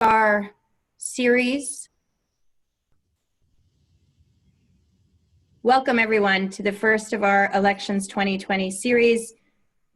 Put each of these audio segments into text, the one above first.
our series. Welcome everyone to the first of our Elections 2020 series.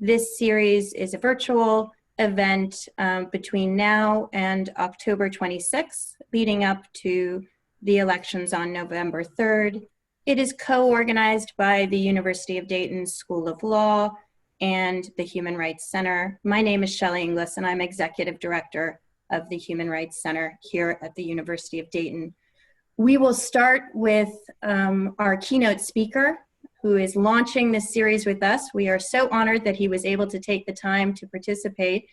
This series is a virtual event between now and October 26th, leading up to the elections on November 3rd. It is co-organized by the University of Dayton School of Law and the Human Rights Center. My name is Shelley Inglis and I'm Executive Director of the Human Rights Center here at the University of Dayton. We will start with our keynote speaker who is launching this series with us. We are so honored that he was able to take the time to participate.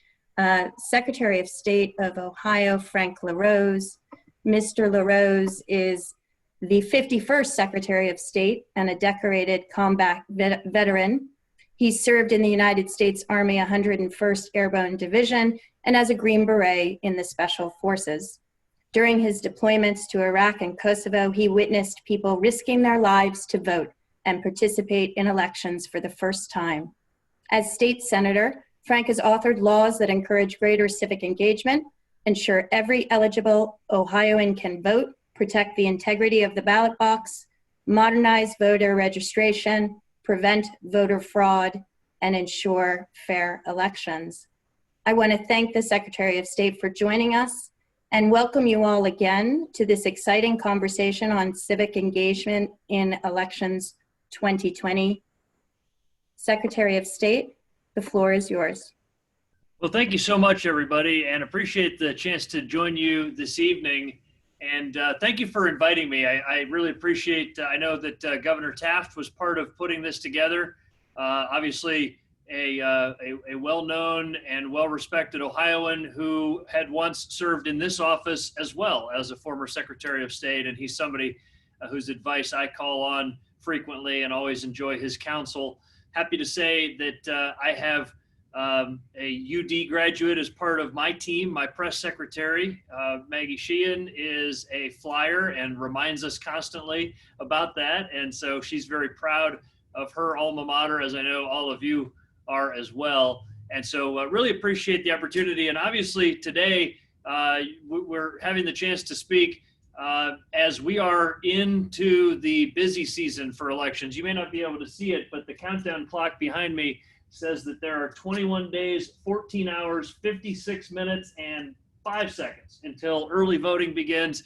Secretary of State of Ohio, Frank LaRose. Mr. LaRose is the 51st Secretary of State and a decorated combat veteran. He served in the United States Army 101st Airborne Division and as a Green Beret in the Special Forces. During his deployments to Iraq and Kosovo, he witnessed people risking their lives to vote and participate in elections for the first time. As state senator, Frank has authored laws that encourage greater civic engagement, ensure every eligible Ohioan can vote, protect the integrity of the ballot box, modernize voter registration, prevent voter fraud, and ensure fair elections. I want to thank the Secretary of State for joining us and welcome you all again to this exciting conversation on civic engagement in elections 2020. Secretary of State, the floor is yours. Well, thank you so much, everybody, and appreciate the chance to join you this evening. And thank you for inviting me. I really appreciate, I know that Governor Taft was part of putting this together. Obviously, a well-known and well-respected Ohioan who had once served in this office as well as a former Secretary of State. And he's somebody whose advice I call on frequently and always enjoy his counsel. Happy to say that I have a UD graduate as part of my team. My press secretary, Maggie Sheehan, is a flyer and reminds us constantly about that. And so she's very proud of her alma mater, as I know all of you are as well. And so really appreciate the opportunity. And obviously today we're having the chance to speak as we are into the busy season for elections. You may not be able to see it, but the countdown clock behind me says that there are 21 days, 14 hours, 56 minutes, and 5 seconds until early voting begins.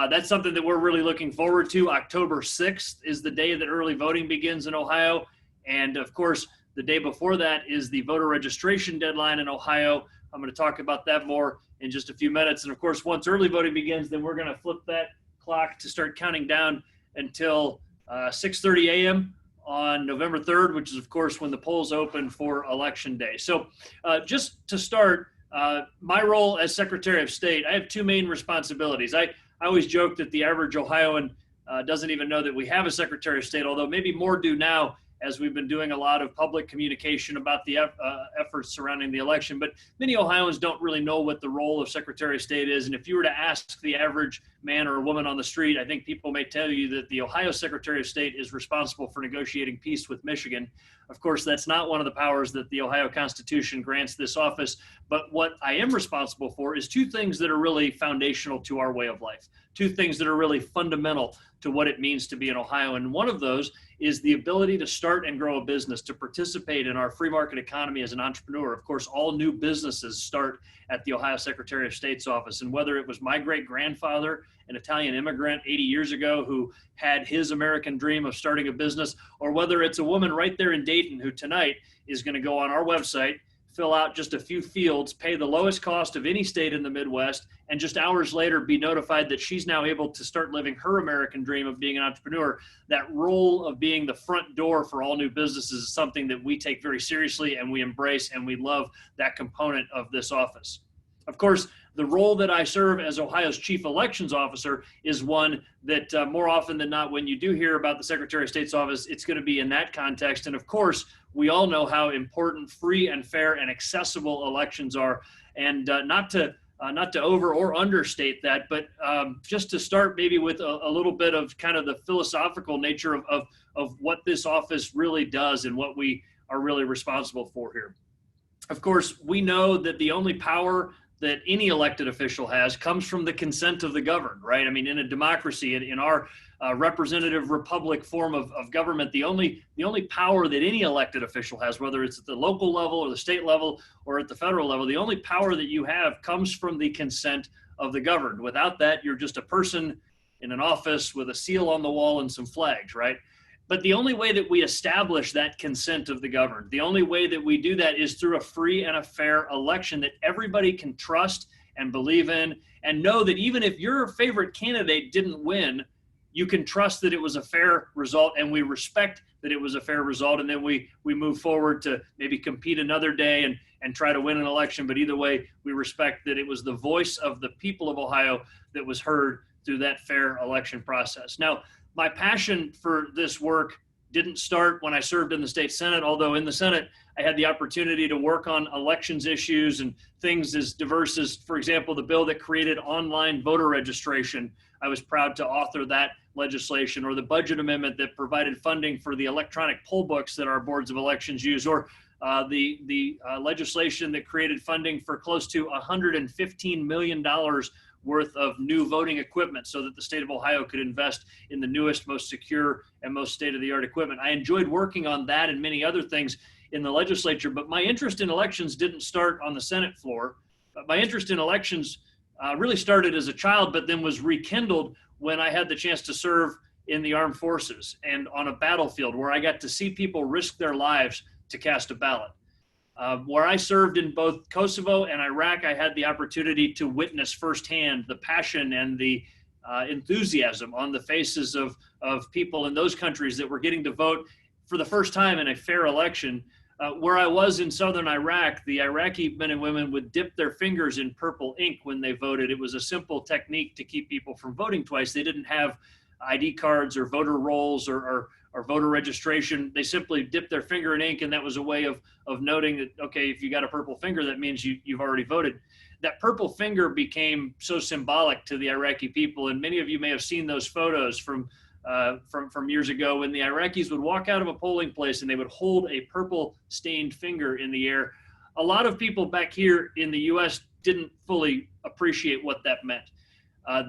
That's something that we're really looking forward to. October 6th is the day that early voting begins in Ohio. And of course, the day before that is the voter registration deadline in Ohio. I'm going to talk about that more in just a few minutes. And of course, once early voting begins, then we're going to flip that clock to start counting down until 6:30 a.m. on November 3rd, which is of course when the polls open for Election Day. So just to start, my role as Secretary of State, I have two main responsibilities. I always joke that the average Ohioan doesn't even know that we have a Secretary of State, although maybe more do now as we've been doing a lot of public communication about the efforts surrounding the election. But many Ohioans don't really know what the role of Secretary of State is. And if you were to ask the average man or woman on the street, I think people may tell you that the Ohio Secretary of State is responsible for negotiating peace with Michigan. Of course, that's not one of the powers that the Ohio Constitution grants this office. But what I am responsible for is two things that are really foundational to our way of life, two things that are really fundamental to what it means to be an Ohioan. And one of those is the ability to start and grow a business, to participate in our free market economy as an entrepreneur. Of course, all new businesses start at the Ohio Secretary of State's office. And whether it was my great-grandfather, an Italian immigrant 80 years ago who had his American dream of starting a business, or whether it's a woman right there in Dayton who tonight is going to go on our website, fill out just a few fields, pay the lowest cost of any state in the Midwest, and just hours later be notified that she's now able to start living her American dream of being an entrepreneur. That role of being the front door for all new businesses is something that we take very seriously and we embrace, and we love that component of this office. Of course, the role that I serve as Ohio's Chief Elections Officer is one that more often than not, when you do hear about the Secretary of State's office, it's going to be in that context. And of course, we all know how important free and fair and accessible elections are. And not to over or understate that, but just to start maybe with a little bit of kind of the philosophical nature of what this office really does and what we are really responsible for here. Of course, we know that the only power that any elected official has comes from the consent of the governed, right? I mean, in a democracy, in our representative republic form of government, the only power that any elected official has, whether it's at the local level or the state level or at the federal level, the only power that you have comes from the consent of the governed. Without that, you're just a person in an office with a seal on the wall and some flags, right? But the only way that we establish that consent of the governed, the only way that we do that is through a free and a fair election that everybody can trust and believe in, and know that even if your favorite candidate didn't win, you can trust that it was a fair result, and we respect that it was a fair result, and then we move forward to maybe compete another day and try to win an election. But either way, we respect that it was the voice of the people of Ohio that was heard through that fair election process. Now, my passion for this work didn't start when I served in the state Senate, although in the Senate, I had the opportunity to work on elections issues and things as diverse as, for example, the bill that created online voter registration. I was proud to author that legislation, or the budget amendment that provided funding for the electronic poll books that our boards of elections use, or the legislation that created funding for close to $115 million worth of new voting equipment so that the state of Ohio could invest in the newest, most secure, and most state-of-the-art equipment. I enjoyed working on that and many other things in the legislature, but my interest in elections didn't start on the Senate floor. My interest in elections really started as a child, but then was rekindled when I had the chance to serve in the armed forces and on a battlefield where I got to see people risk their lives to cast a ballot. Where I served in both Kosovo and Iraq, I had the opportunity to witness firsthand the passion and the enthusiasm on the faces of people in those countries that were getting to vote for the first time in a fair election. Where I was in southern Iraq, the Iraqi men and women would dip their fingers in purple ink when they voted. It was a simple technique to keep people from voting twice. They didn't have ID cards or voter rolls or voter registration. They simply dipped their finger in ink, and that was a way of noting that, okay, if you got a purple finger, that means you've already voted. That purple finger became so symbolic to the Iraqi people, and many of you may have seen those photos from years ago when the Iraqis would walk out of a polling place and they would hold a purple stained finger in the air. A lot of people back here in the US didn't fully appreciate what that meant.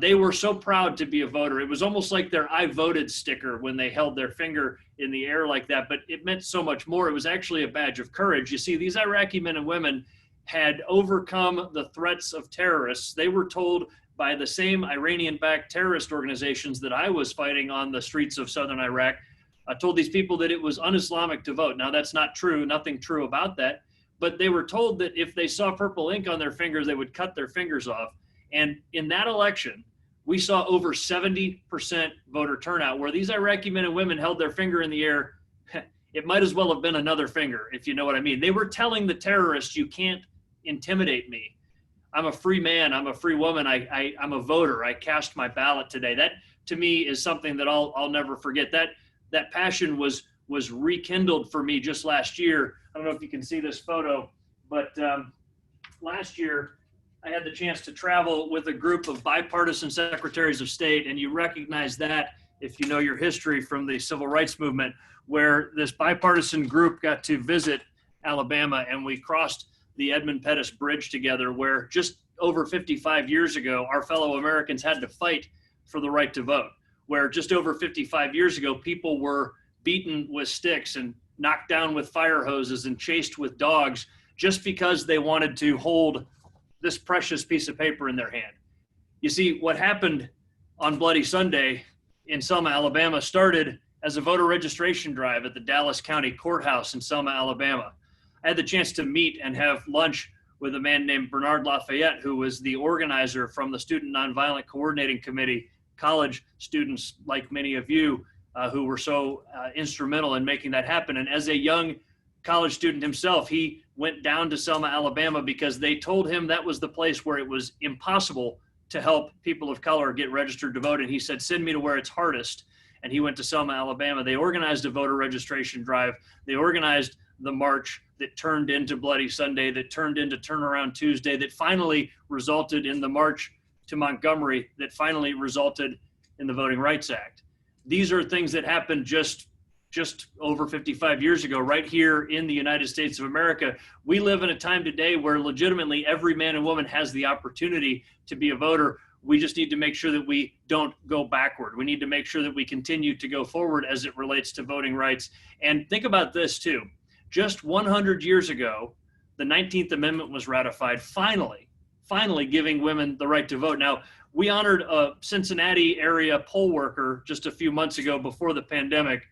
They were so proud to be a voter. It was almost like their I voted sticker when they held their finger in the air like that, but it meant so much more. It was actually a badge of courage. You see, these Iraqi men and women had overcome the threats of terrorists. They were told by the same Iranian-backed terrorist organizations that I was fighting on the streets of southern Iraq, told these people that it was un-Islamic to vote. Now, that's not true, nothing true about that, but they were told that if they saw purple ink on their fingers, they would cut their fingers off. And in that election, we saw over 70% voter turnout, where these Iraqi men and women held their finger in the air. It might as well have been another finger, if you know what I mean. They were telling the terrorists, you can't intimidate me. I'm a free man. I'm a free woman. I'm a voter. I cast my ballot today. That, to me, is something that I'll never forget. That passion was rekindled for me just last year. I don't know if you can see this photo, but last year I had the chance to travel with a group of bipartisan secretaries of state, and you recognize that if you know your history from the civil rights movement, where this bipartisan group got to visit Alabama, and we crossed the Edmund Pettus Bridge together, where just over 55 years ago, our fellow Americans had to fight for the right to vote, where just over 55 years ago, people were beaten with sticks and knocked down with fire hoses and chased with dogs just because they wanted to hold this precious piece of paper in their hand. You see, what happened on Bloody Sunday in Selma, Alabama started as a voter registration drive at the Dallas County Courthouse in Selma, Alabama. I had the chance to meet and have lunch with a man named Bernard Lafayette, who was the organizer from the Student Nonviolent Coordinating Committee, college students like many of you who were so instrumental in making that happen. And as a young college student himself, he went down to Selma, Alabama, because they told him that was the place where it was impossible to help people of color get registered to vote. And he said, send me to where it's hardest. And he went to Selma, Alabama. They organized a voter registration drive. They organized the march that turned into Bloody Sunday, that turned into Turnaround Tuesday, that finally resulted in the march to Montgomery, that finally resulted in the Voting Rights Act. These are things that happened just just over 55 years ago, right here in the United States of America. We live in a time today where legitimately every man and woman has the opportunity to be a voter. We just need to make sure that we don't go backward. We need to make sure that we continue to go forward as it relates to voting rights. And think about this too. Just 100 years ago, the 19th Amendment was ratified, finally giving women the right to vote. Now, we honored a Cincinnati area poll worker just a few months ago before the pandemic.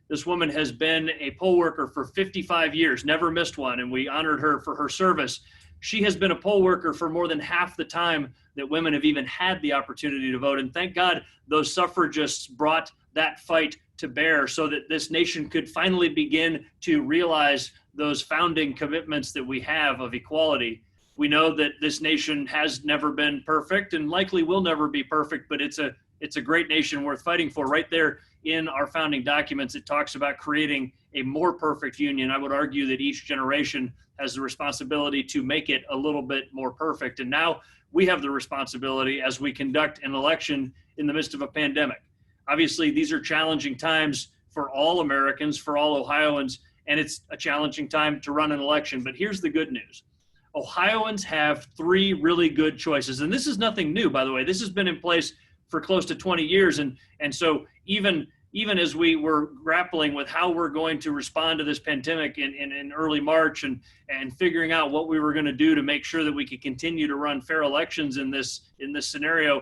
This woman has been a poll worker for 55 years, never missed one, and we honored her for her service. She has been a poll worker for more than half the time that women have even had the opportunity to vote. And thank God those suffragists brought that fight to bear so that this nation could finally begin to realize those founding commitments that we have of equality. We know that this nation has never been perfect and likely will never be perfect, but it's a great nation worth fighting for. Right there in our founding documents, it talks about creating a more perfect union. I would argue that each generation has the responsibility to make it a little bit more perfect. And now we have the responsibility as we conduct an election in the midst of a pandemic. Obviously, these are challenging times for all Americans, for all Ohioans, and it's a challenging time to run an election. But here's the good news. Ohioans have three really good choices. And this is nothing new, by the way. This has been in place for close to 20 years. And so even as we were grappling with how we're going to respond to this pandemic in early March and figuring out what we were going to do to make sure that we could continue to run fair elections in this scenario,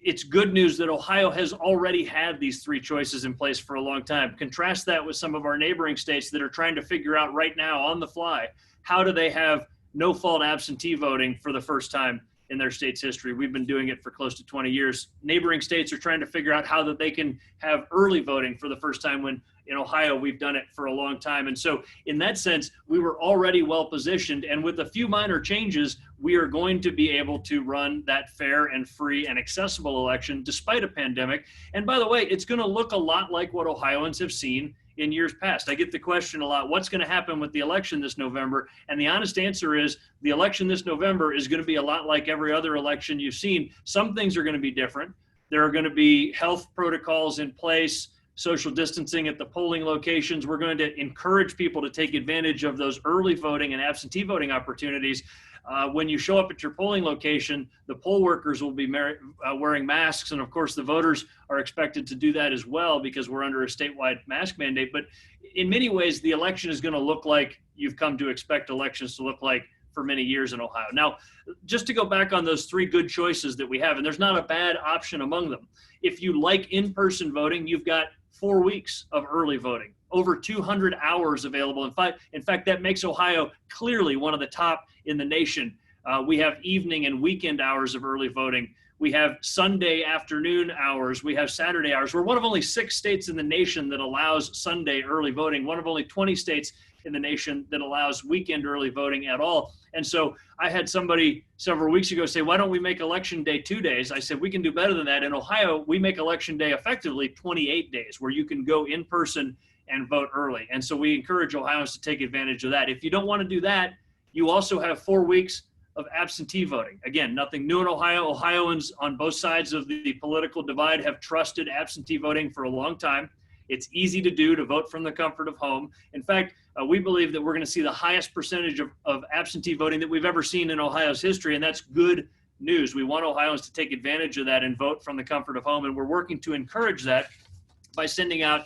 it's good news that Ohio has already had these three choices in place for a long time. Contrast that with some of our neighboring states that are trying to figure out right now on the fly, how do they have no-fault absentee voting for the first time in their state's history. We've been doing it for close to 20 years. Neighboring states are trying to figure out how that they can have early voting for the first time, when in Ohio we've done it for a long time. And so in that sense, we were already well positioned, and with a few minor changes, we are going to be able to run that fair and free and accessible election despite a pandemic. And by the way, it's going to look a lot like what Ohioans have seen in years past. I get the question a lot, what's going to happen with the election this November? And the honest answer is the election this November is going to be a lot like every other election you've seen. Some things are going to be different. There are going to be health protocols in place, social distancing at the polling locations. We're going to encourage people to take advantage of those early voting and absentee voting opportunities. When you show up at your polling location, the poll workers will be wearing masks. And of course, the voters are expected to do that as well because we're under a statewide mask mandate. But in many ways, the election is going to look like you've come to expect elections to look like for many years in Ohio. Now, just to go back on those three good choices that we have, and there's not a bad option among them. If you like in-person voting, you've got 4 weeks of early voting, over 200 hours available. In fact, that makes Ohio clearly one of the top in the nation. We have evening and weekend hours of early voting. We have Sunday afternoon hours. We have Saturday hours. We're one of only 6 states in the nation that allows Sunday early voting, one of only 20 states in the nation that allows weekend early voting at all. And so I had somebody several weeks ago say, why don't we make election day 2 days? I said, we can do better than that. In Ohio, we make election day effectively 28 days, where you can go in person and vote early. And so we encourage Ohioans to take advantage of that. If you don't want to do that, you also have 4 weeks of absentee voting. Again, nothing new in Ohio. Ohioans on both sides of the political divide have trusted absentee voting for a long time. It's easy to do, to vote from the comfort of home. In fact, we believe that we're going to see the highest percentage of absentee voting that we've ever seen in Ohio's history, and that's good news. We want Ohioans to take advantage of that and vote from the comfort of home, and we're working to encourage that by sending out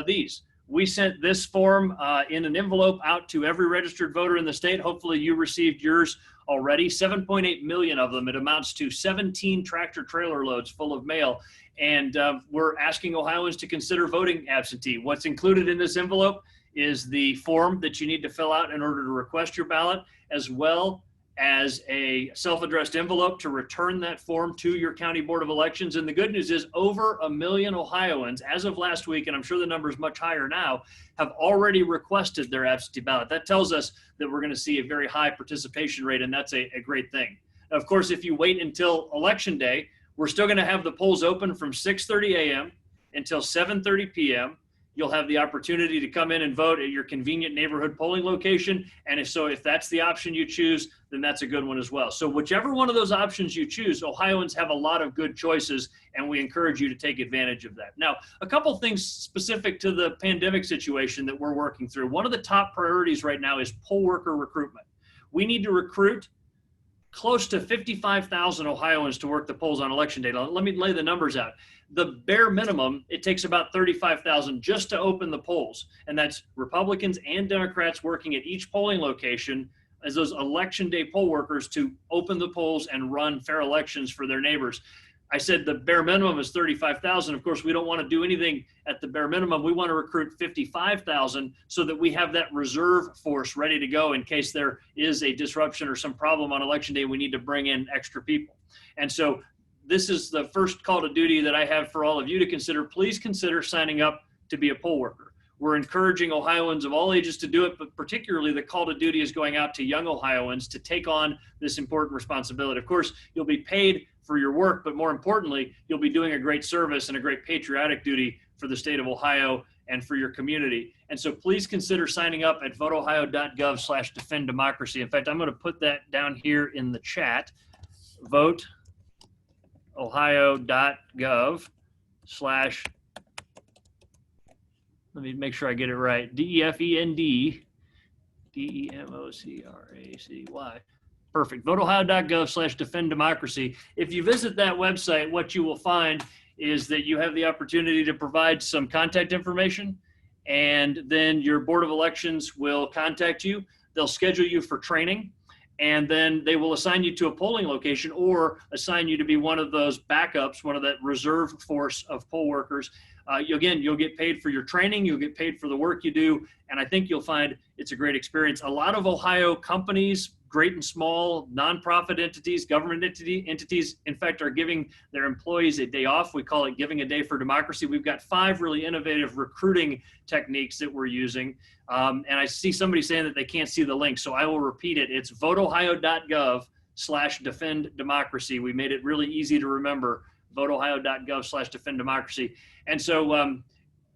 these. We sent this form in an envelope out to every registered voter in the state. Hopefully you received yours already. 7.8 million of them. It amounts to 17 tractor trailer loads full of mail. And we're asking Ohioans to consider voting absentee. What's included in this envelope is the form that you need to fill out in order to request your ballot, as well as a self-addressed envelope to return that form to your county board of elections. And the good news is over 1 million Ohioans, as of last week, and I'm sure the number is much higher now, have already requested their absentee ballot. That tells us that we're going to see a very high participation rate, and that's a great thing. Of course, if you wait until Election Day, we're still going to have the polls open from 6:30 a.m. until 7:30 p.m. you'll have the opportunity to come in and vote at your convenient neighborhood polling location. And if that's the option you choose, then that's a good one as well. So whichever one of those options you choose, Ohioans have a lot of good choices, and we encourage you to take advantage of that. Now, a couple things specific to the pandemic situation that we're working through. One of the top priorities right now is poll worker recruitment. We need to recruit close to 55,000 Ohioans to work the polls on election day. Now, let me lay the numbers out. The bare minimum, it takes about 35,000 just to open the polls. And that's Republicans and Democrats working at each polling location as those election day poll workers to open the polls and run fair elections for their neighbors. I said the bare minimum is 35,000. Of course, we don't want to do anything at the bare minimum. We want to recruit 55,000 so that we have that reserve force ready to go in case there is a disruption or some problem on election day. We need to bring in extra people. And so this is the first call to duty that I have for all of you to consider. Please consider signing up to be a poll worker. We're encouraging Ohioans of all ages to do it, but particularly the call to duty is going out to young Ohioans to take on this important responsibility. Of course, you'll be paid for your work, but more importantly, you'll be doing a great service and a great patriotic duty for the state of Ohio and for your community. And so please consider signing up at voteohio.gov/defenddemocracy. In fact, I'm going to put that down here in the chat. voteohio.gov/ let me make sure I get it right. DEFEND-DEMOCRACY. Perfect. voteohio.gov/defenddemocracy. If you visit that website, what you will find is that you have the opportunity to provide some contact information, and then your Board of Elections will contact you. They'll schedule you for training, and then they will assign you to a polling location or assign you to be one of those backups, one of that reserve force of poll workers. You'll get paid for your training, you'll get paid for the work you do, and I think you'll find it's a great experience. A lot of Ohio companies, great and small, nonprofit entities, government entities, in fact, are giving their employees a day off. We call it Giving a Day for Democracy. We've got 5 really innovative recruiting techniques that we're using. And I see somebody saying that they can't see the link, so I will repeat it. It's voteohio.gov/defenddemocracy. We made it really easy to remember, voteohio.gov/defenddemocracy. And so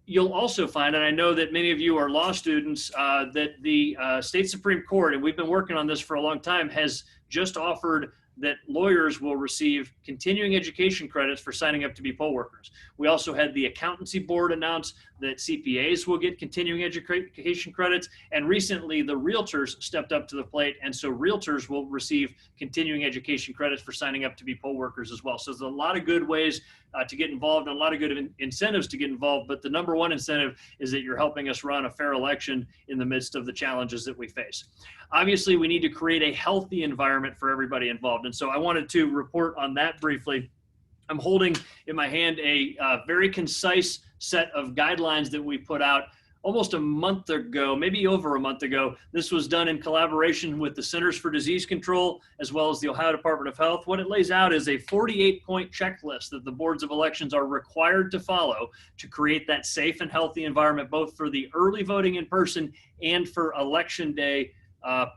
you'll also find, and I know that many of you are law students, that the state Supreme Court, and we've been working on this for a long time, has just offered that lawyers will receive continuing education credits for signing up to be poll workers. We also had the Accountancy Board announce that CPAs will get continuing education credits, and recently the realtors stepped up to the plate, and so realtors will receive continuing education credits for signing up to be poll workers as well. So there's a lot of good ways to get involved and a lot of good incentives to get involved, but the number one incentive is that you're helping us run a fair election in the midst of the challenges that we face. Obviously, we need to create a healthy environment for everybody involved, and so I wanted to report on that briefly. I'm holding in my hand a very concise set of guidelines that we put out almost a month ago, maybe over a month ago. This was done in collaboration with the Centers for Disease Control, as well as the Ohio Department of Health. What it lays out is a 48-point checklist that the boards of elections are required to follow to create that safe and healthy environment, both for the early voting in person and for election day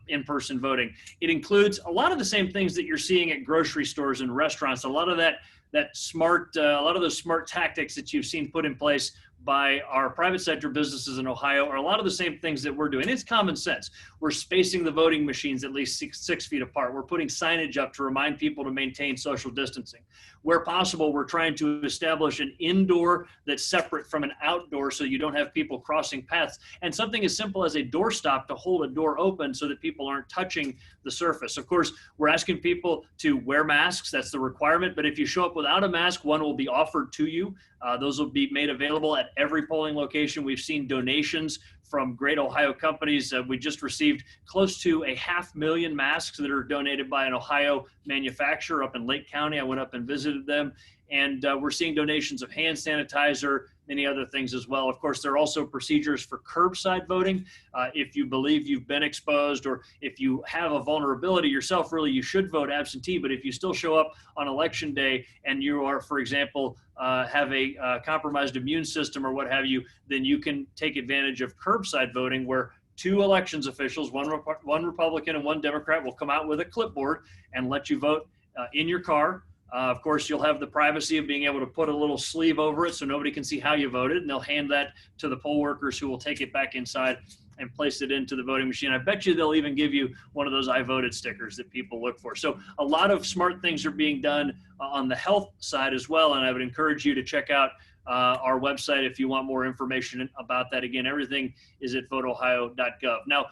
in-person voting. It includes a lot of the same things that you're seeing at grocery stores and restaurants, a lot of a lot of those smart tactics that you've seen put in place by our private sector businesses in Ohio are a lot of the same things that we're doing. It's common sense. We're spacing the voting machines at least six feet apart. We're putting signage up to remind people to maintain social distancing. Where possible, we're trying to establish an indoor that's separate from an outdoor so you don't have people crossing paths. And something as simple as a doorstop to hold a door open so that people aren't touching the surface. Of course, we're asking people to wear masks. That's the requirement. But if you show up without a mask, one will be offered to you. Those will be made available at every polling location. We've seen donations from great Ohio companies. We just received close to 500,000 masks that are donated by an Ohio manufacturer up in Lake County. I went up and visited them, and we're seeing donations of hand sanitizer, many other things as well. Of course, there are also procedures for curbside voting. If you believe you've been exposed, or if you have a vulnerability yourself, really you should vote absentee. But if you still show up on election day and you are, for example, have a compromised immune system or what have you, then you can take advantage of curbside voting, where 2 elections officials, one Republican and one Democrat, will come out with a clipboard and let you vote in your car Of course, you'll have the privacy of being able to put a little sleeve over it so nobody can see how you voted, and they'll hand that to the poll workers who will take it back inside and place it into the voting machine. I bet you they'll even give you one of those I voted stickers that people look for. So a lot of smart things are being done on the health side as well, and I would encourage you to check out our website if you want more information about that. Again, everything is at voteohio.gov. Now,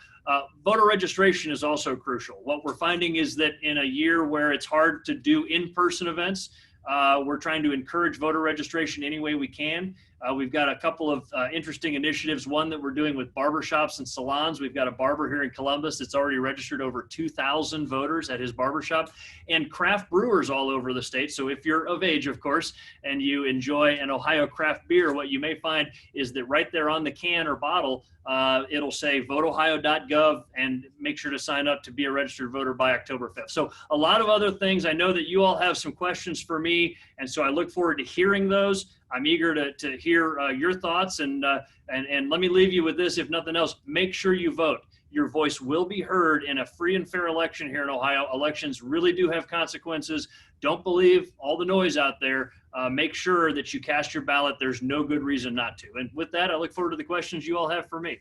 voter registration is also crucial. What we're finding is that in a year where it's hard to do in-person events, we're trying to encourage voter registration any way we can. We've got a couple of interesting initiatives, one that we're doing with barbershops and salons. We've got a barber here in Columbus that's already registered over 2,000 voters at his barbershop, and craft brewers all over the state. So if you're of age, of course, and you enjoy an Ohio craft beer, what you may find is that right there on the can or bottle, it'll say voteohio.gov, and make sure to sign up to be a registered voter by October 5th. So a lot of other things. I know that you all have some questions for me, and so I look forward to hearing those. I'm eager to hear your thoughts, and let me leave you with this, if nothing else, make sure you vote. Your voice will be heard in a free and fair election here in Ohio. Elections really do have consequences. Don't believe all the noise out there. Make sure that you cast your ballot. There's no good reason not to. And with that, I look forward to the questions you all have for me.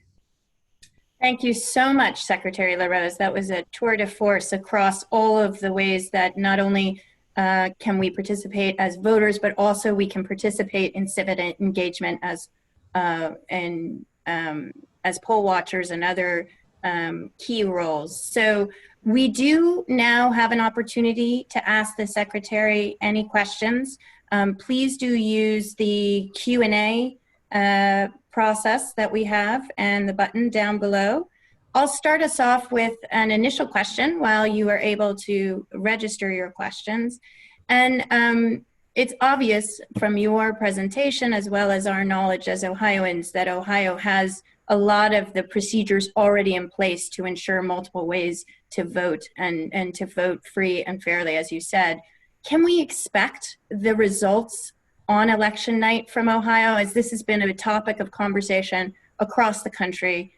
Thank you so much, Secretary LaRose. That was a tour de force across all of the ways that not only can we participate as voters, but also we can participate in civic engagement as poll watchers and other key roles. So we do now have an opportunity to ask the Secretary any questions. Please do use the Q&A process that we have and the button down below. I'll start us off with an initial question while you are able to register your questions. And it's obvious from your presentation, as well as our knowledge as Ohioans, that Ohio has a lot of the procedures already in place to ensure multiple ways to vote and to vote free and fairly, as you said. Can we expect the results on election night from Ohio, as this has been a topic of conversation across the country?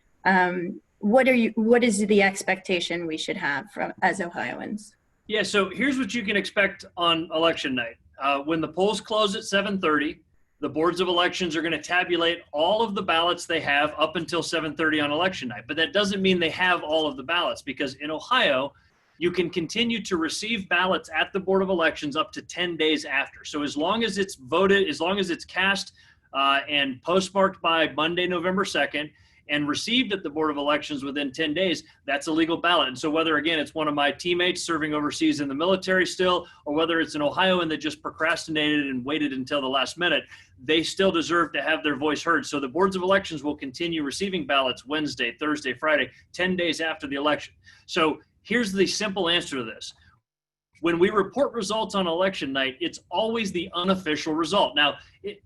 What is the expectation we should have as Ohioans? Yeah, so here's what you can expect on election night. When the polls close at 7:30, the boards of elections are going to tabulate all of the ballots they have up until 7:30 on election night. But that doesn't mean they have all of the ballots, because in Ohio, you can continue to receive ballots at the Board of Elections up to 10 days after. So as long as it's voted, as long as it's cast and postmarked by Monday, November 2nd, and received at the Board of Elections within 10 days, that's a legal ballot. And so whether, again, it's one of my teammates serving overseas in the military still, or whether it's an Ohioan that just procrastinated and waited until the last minute, they still deserve to have their voice heard. So the boards of elections will continue receiving ballots Wednesday, Thursday, Friday, 10 days after the election. So here's the simple answer to this. When we report results on election night, it's always the unofficial result. Now,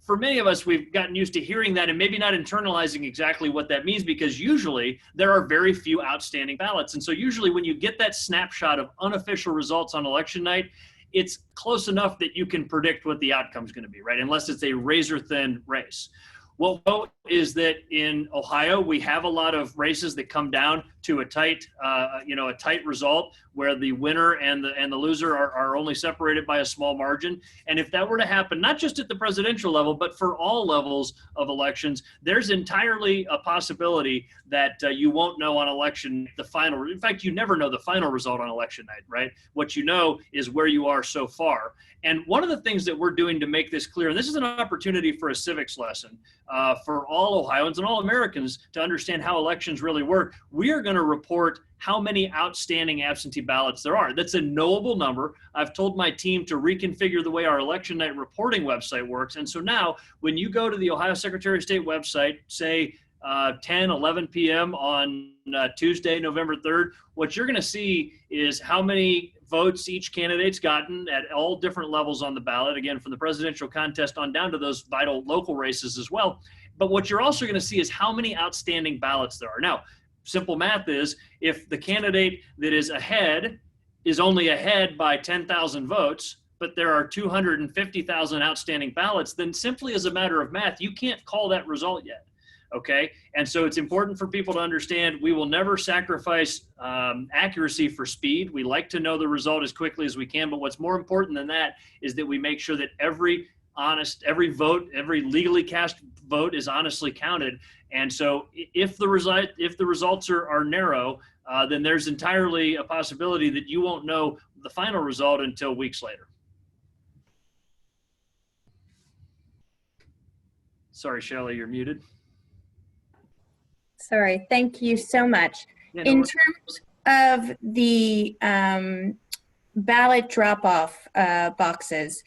for many of us, we've gotten used to hearing that and maybe not internalizing exactly what that means, because usually there are very few outstanding ballots. And so usually when you get that snapshot of unofficial results on election night, it's close enough that you can predict what the outcome is going to be, right? Unless it's a razor-thin race. What we'll know is that in Ohio, we have a lot of races that come down to a tight result where the winner and the loser are only separated by a small margin. And if that were to happen, not just at the presidential level, but for all levels of elections, there's entirely a possibility that you won't know on election the final. In fact, you never know the final result on election night, right? What you know is where you are so far. And one of the things that we're doing to make this clear, and this is an opportunity for a civics lesson for all Ohioans and all Americans to understand how elections really work, we are going to report how many outstanding absentee ballots there are. That's a knowable number. I've told my team to reconfigure the way our election night reporting website works. And so now when you go to the Ohio Secretary of State website, say 10, 11 p.m. on Tuesday, November 3rd, what you're going to see is how many votes each candidate's gotten at all different levels on the ballot, again, from the presidential contest on down to those vital local races as well. But what you're also going to see is how many outstanding ballots there are. Now, simple math is, if the candidate that is ahead is only ahead by 10,000 votes, but there are 250,000 outstanding ballots, then simply as a matter of math, you can't call that result yet. Okay. And so it's important for people to understand we will never sacrifice accuracy for speed. We like to know the result as quickly as we can. But what's more important than that is that we make sure that every vote, every legally cast vote is honestly counted. And so if the results are narrow, then there's entirely a possibility that you won't know the final result until weeks later. Sorry, Shelley, you're muted. Sorry, thank you so much. Yeah, in terms of the ballot drop-off boxes,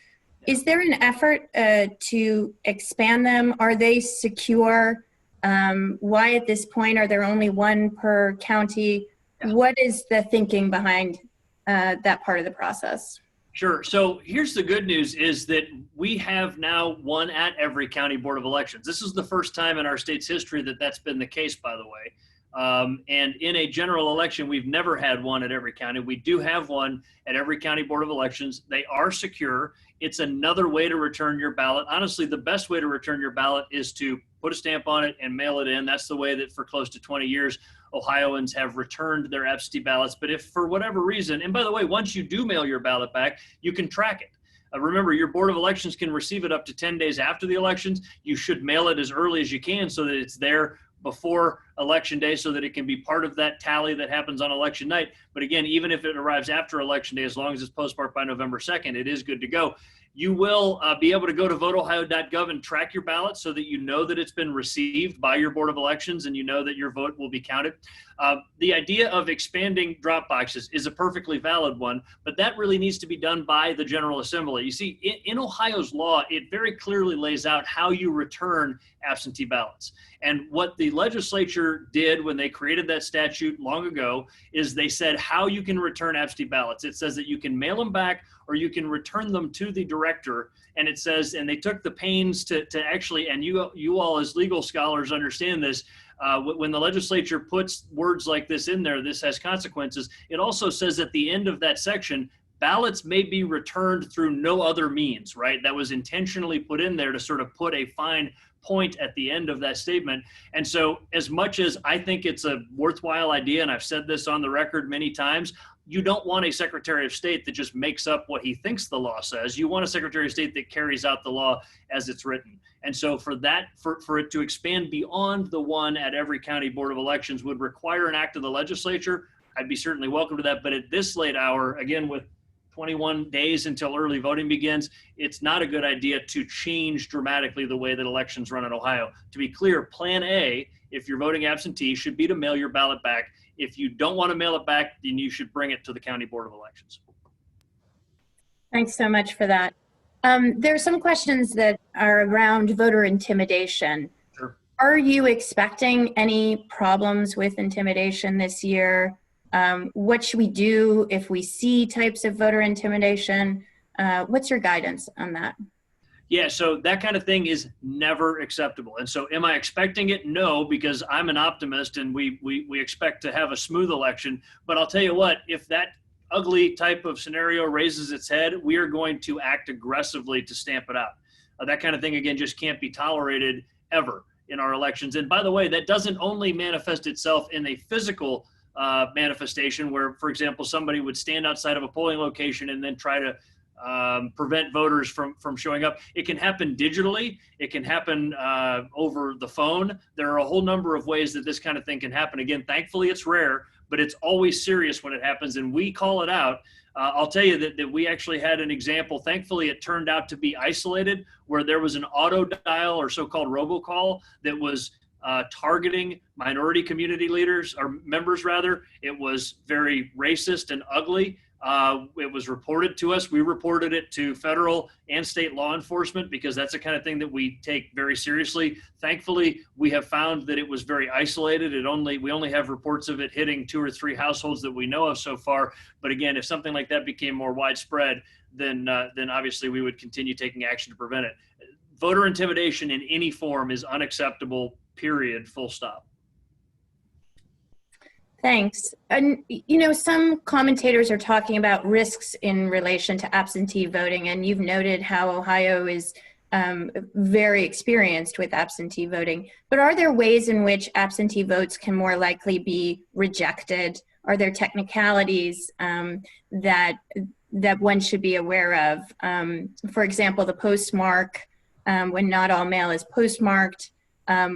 is there an effort to expand them? Are they secure? Why at this point are there only one per county? Yeah. What is the thinking behind that part of the process? Sure. So here's the good news is that we have now one at every county board of elections. This is the first time in our state's history that that's been the case, by the way. And in a general election, we've never had one at every county. We do have one at every county board of elections. They are secure. It's another way to return your ballot. Honestly, the best way to return your ballot is to put a stamp on it and mail it in. That's the way that for close to 20 years, Ohioans have returned their absentee ballots. But if for whatever reason, and by the way, once you do mail your ballot back, you can track it. Remember, your Board of Elections can receive it up to 10 days after the elections. You should mail it as early as you can so that it's there before Election Day so that it can be part of that tally that happens on Election night. But again, even if it arrives after Election Day, as long as it's postmarked by November 2nd, it is good to go. You will be able to go to voteohio.gov and track your ballot so that you know that it's been received by your Board of Elections and you know that your vote will be counted. The idea of expanding drop boxes is a perfectly valid one, but that really needs to be done by the General Assembly. You see, in Ohio's law, it very clearly lays out how you return absentee ballots. And what the legislature did when they created that statute long ago is they said how you can return absentee ballots. It says that you can mail them back or you can return them to the director. And it says, and they took the pains to actually, and you all as legal scholars understand this, when the legislature puts words like this in there, this has consequences. It also says at the end of that section, ballots may be returned through no other means, right? That was intentionally put in there to sort of put a fine point at the end of that statement. And so as much as I think it's a worthwhile idea, and I've said this on the record many times, you don't want a Secretary of State that just makes up what he thinks the law says. You want a Secretary of State that carries out the law as it's written. And so for it to expand beyond the one at every county board of elections would require an act of the legislature. I'd be certainly welcome to that. But at this late hour, again, with 21 days until early voting begins, it's not a good idea to change dramatically the way that elections run in Ohio. To be clear, Plan A, if you're voting absentee, should be to mail your ballot back. If you don't want to mail it back, then you should bring it to the County Board of Elections. Thanks so much for that. There are some questions that are around voter intimidation. Sure. Are you expecting any problems with intimidation this year? What should we do if we see types of voter intimidation? What's your guidance on that? Yeah, so that kind of thing is never acceptable. And so am I expecting it? No, because I'm an optimist and we expect to have a smooth election. But I'll tell you what, if that ugly type of scenario raises its head, we are going to act aggressively to stamp it out. That kind of thing, again, just can't be tolerated ever in our elections. And by the way, that doesn't only manifest itself in a physical manifestation where, for example, somebody would stand outside of a polling location and then try to prevent voters from showing up. It can happen digitally. It can happen over the phone. There are a whole number of ways that this kind of thing can happen. Again, thankfully it's rare, but it's always serious when it happens and we call it out. I'll tell you that we actually had an example. Thankfully, it turned out to be isolated where there was an auto dial or so-called robocall that was targeting minority community leaders or members rather. It was very racist and ugly. It was reported to us. We reported it to federal and state law enforcement because that's the kind of thing that we take very seriously. Thankfully, we have found that it was very isolated. We only have reports of it hitting 2 or 3 households that we know of so far. But again, if something like that became more widespread, then obviously we would continue taking action to prevent it. Voter intimidation in any form is unacceptable, period, full stop. Thanks. And, you know, some commentators are talking about risks in relation to absentee voting, and you've noted how Ohio is very experienced with absentee voting. But are there ways in which absentee votes can more likely be rejected? Are there technicalities that one should be aware of? For example, the postmark, when not all mail is postmarked,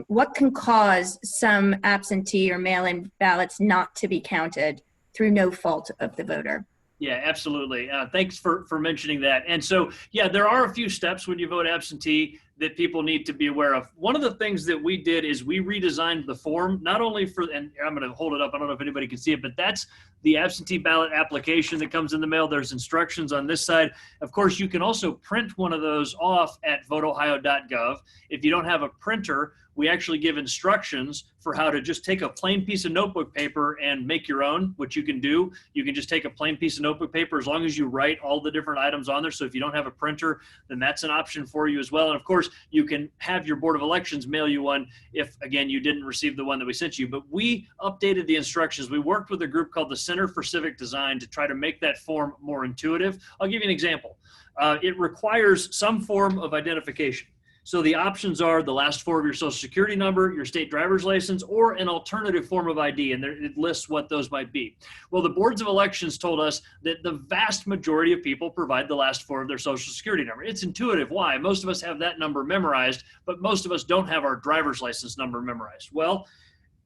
what can cause some absentee or mail-in ballots not to be counted through no fault of the voter? Yeah, absolutely. Thanks for mentioning that. And so, yeah, there are a few steps when you vote absentee that people need to be aware of. One of the things that we did is we redesigned the form, not only for, and I'm going to hold it up, I don't know if anybody can see it, but that's the absentee ballot application that comes in the mail. There's instructions on this side. Of course, you can also print one of those off at voteohio.gov. If you don't have a printer, we actually give instructions for how to just take a plain piece of notebook paper and make your own, which you can do. You can just take a plain piece of notebook paper as long as you write all the different items on there. So if you don't have a printer, then that's an option for you as well. And of course, you can have your Board of Elections mail you one if, again, you didn't receive the one that we sent you. But we updated the instructions. We worked with a group called the Center for Civic Design to try to make that form more intuitive. I'll give you an example. It requires some form of identification. So the options are the last four of your social security number, your state driver's license, or an alternative form of ID, and it lists what those might be. Well, the boards of elections told us that the vast majority of people provide the last four of their social security number. It's intuitive. Why? Most of us have that number memorized, but most of us don't have our driver's license number memorized. Well,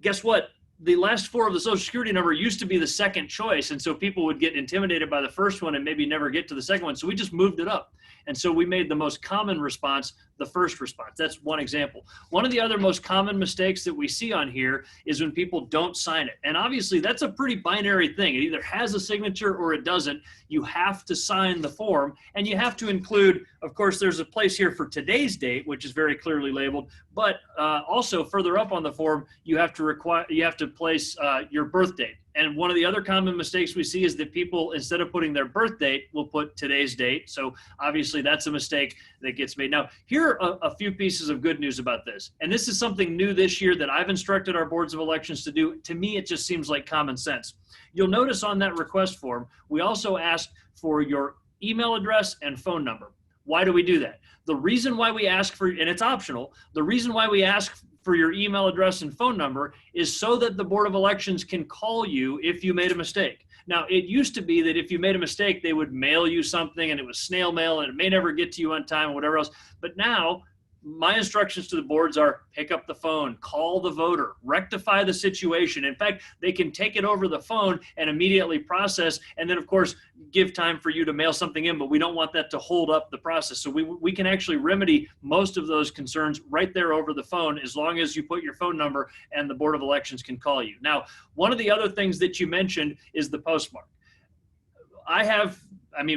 guess what? The last four of the social security number used to be the second choice, and so people would get intimidated by the first one and maybe never get to the second one, so we just moved it up. And so we made the most common response the first response. That's one example. One of the other most common mistakes that we see on here is when people don't sign it. And obviously that's a pretty binary thing. It either has a signature or it doesn't. You have to sign the form, and you have to include, of course, there's a place here for today's date, which is very clearly labeled, but also further up on the form, you have to place your birth date. And one of the other common mistakes we see is that people, instead of putting their birth date, will put today's date. So obviously that's a mistake that gets made. Now, here are a few pieces of good news about this. And this is something new this year that I've instructed our boards of elections to do. To me, it just seems like common sense. You'll notice on that request form, we also asked for your email address and phone number. Why do we do that? The reason why we ask for, and it's optional, the reason why we ask for your email address and phone number is so that the Board of Elections can call you if you made a mistake. Now, it used to be that if you made a mistake, they would mail you something and it was snail mail and it may never get to you on time or whatever else. But now, my instructions to the boards are pick up the phone, call the voter, rectify the situation. In fact, they can take it over the phone and immediately process, and then of course give time for you to mail something in, but we don't want that to hold up the process. So we can actually remedy most of those concerns right there over the phone as long as you put your phone number and the Board of Elections can call you. Now, one of the other things that you mentioned is the postmark.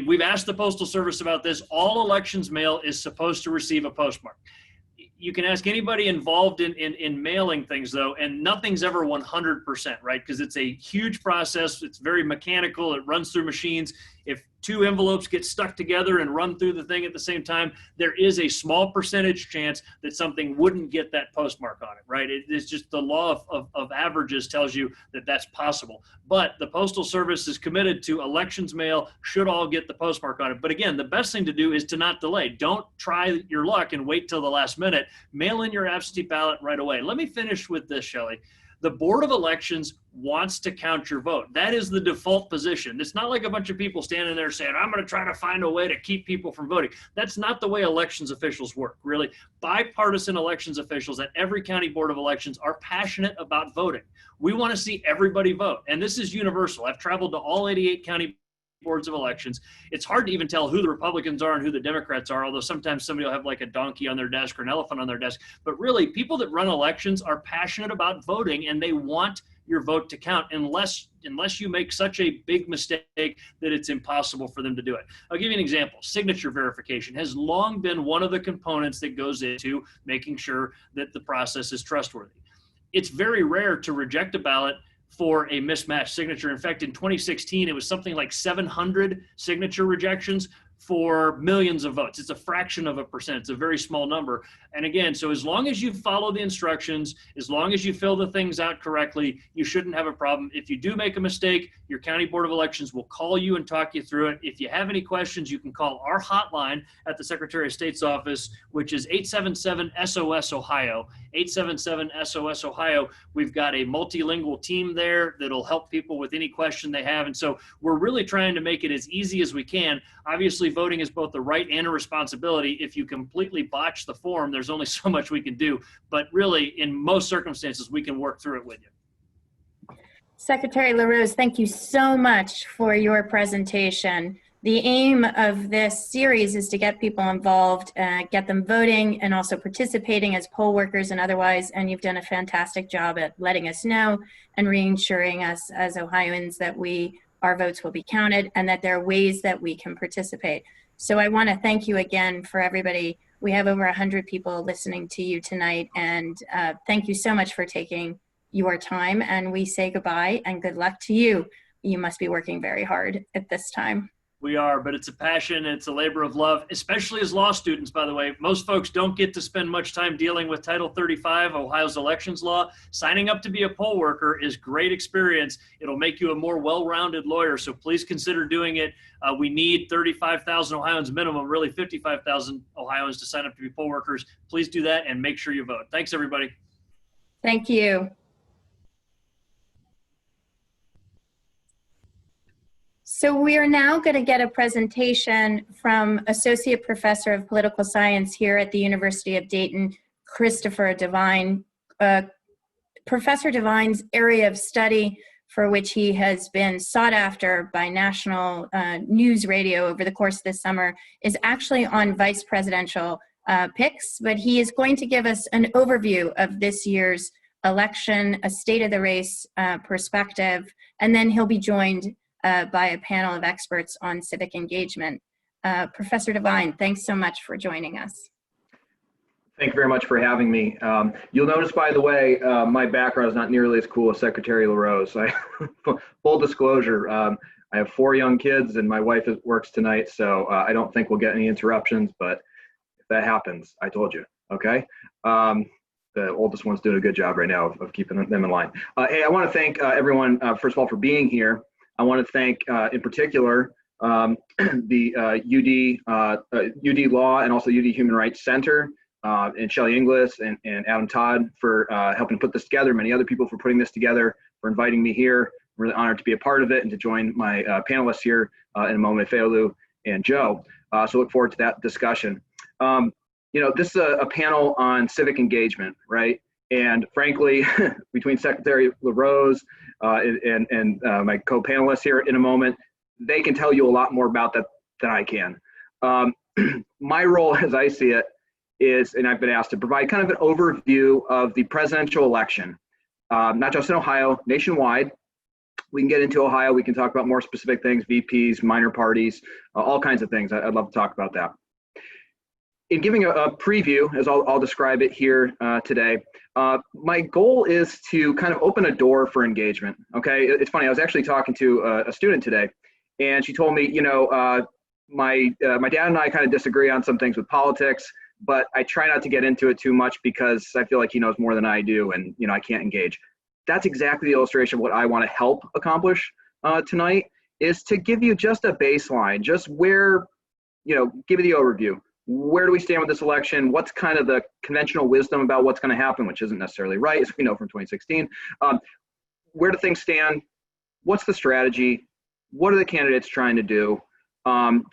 We've asked the Postal Service about this. All elections mail is supposed to receive a postmark. You can ask anybody involved in mailing things, though, and nothing's ever 100%, right? Because it's a huge process. It's very mechanical. It runs through machines. If two envelopes get stuck together and run through the thing at the same time, there is a small percentage chance that something wouldn't get that postmark on it, right? It's just the law of averages tells you that that's possible. But the Postal Service is committed to elections mail should all get the postmark on it. But again, the best thing to do is to not delay. Don't try your luck and wait till the last minute. Mail in your absentee ballot right away. Let me finish with this, Shelley. The Board of Elections wants to count your vote. That is the default position. It's not like a bunch of people standing there saying, I'm going to try to find a way to keep people from voting. That's not the way elections officials work, really. Bipartisan elections officials at every county Board of Elections are passionate about voting. We want to see everybody vote, and this is universal. I've traveled to all 88 county boards of elections. It's hard to even tell who the Republicans are and who the Democrats are, although sometimes somebody will have like a donkey on their desk or an elephant on their desk. But really, people that run elections are passionate about voting, and they want your vote to count unless you make such a big mistake that it's impossible for them to do it. I'll give you an example. Signature verification has long been one of the components that goes into making sure that the process is trustworthy. It's very rare to reject a ballot for a mismatched signature. In fact, in 2016, it was something like 700 signature rejections for millions of votes. It's a fraction of a percent. It's a very small number. And again, so as long as you follow the instructions, as long as you fill the things out correctly, you shouldn't have a problem. If you do make a mistake, your county board of elections will call you and talk you through it. If you have any questions, you can call our hotline at the Secretary of State's office, which is 877-SOS-OHIO, 877-SOS-OHIO. We've got a multilingual team there that'll help people with any question they have. And so we're really trying to make it as easy as we can. Obviously, voting is both a right and a responsibility. If you completely botch the form, there's only so much we can do. But really, in most circumstances, we can work through it with you. Secretary LaRose, thank you so much for your presentation. The aim of this series is to get people involved, get them voting and also participating as poll workers and otherwise, and you've done a fantastic job at letting us know and reassuring us as Ohioans that our votes will be counted and that there are ways that we can participate. So I want to thank you again for everybody. We have over 100 people listening to you tonight, and thank you so much for taking your time, and we say goodbye and good luck to you. You must be working very hard at this time. We are, but it's a passion. It's a labor of love, especially as law students, by the way. Most folks don't get to spend much time dealing with Title 35, Ohio's elections law. Signing up to be a poll worker is great experience. It'll make you a more well-rounded lawyer, so please consider doing it. We need 35,000 Ohioans minimum, really 55,000 Ohioans to sign up to be poll workers. Please do that and make sure you vote. Thanks, everybody. Thank you. So we are now going to get a presentation from Associate Professor of Political Science here at the University of Dayton, Christopher Devine. Professor Devine's area of study, for which he has been sought after by national news radio over the course of this summer, is actually on vice presidential picks, but he is going to give us an overview of this year's election, a state of the race perspective, and then he'll be joined by a panel of experts on civic engagement. Professor Devine, thanks so much for joining us. Thank you very much for having me. You'll notice, by the way, my background is not nearly as cool as Secretary LaRose. Full disclosure, I have 4 young kids and my wife works tonight, so I don't think we'll get any interruptions, but if that happens, I told you, okay? The oldest one's doing a good job right now of keeping them in line. Hey, I want to thank everyone, first of all, for being here. I want to thank, in particular, the UD Law and also UD Human Rights Center, and Shelley Inglis and Adam Todd for helping put this together, many other people for putting this together, for inviting me here. I'm really honored to be a part of it and to join my panelists here in a moment, Ifeolu and Joe. So look forward to that discussion. You know, this is a panel on civic engagement, right? And frankly, between Secretary LaRose and my co-panelists here in a moment, they can tell you a lot more about that than I can. My role, as I see it, is, and I've been asked to provide kind of an overview of the presidential election, not just in Ohio, nationwide. We can get into Ohio. We can talk about more specific things, VPs, minor parties, all kinds of things. I'd love to talk about that. In giving a preview, as I'll describe it here today, my goal is to kind of open a door for engagement, okay? It's funny, I was actually talking to a student today, and she told me, you know, my dad and I kind of disagree on some things with politics, but I try not to get into it too much because I feel like he knows more than I do, and, you know, I can't engage. That's exactly the illustration of what I want to help accomplish tonight, is to give you just a baseline, just where, you know, give you the overview. Where do we stand with this election? What's kind of the conventional wisdom about what's going to happen, which isn't necessarily right, as we know from 2016. Where do things stand? What's the strategy? What are the candidates trying to do?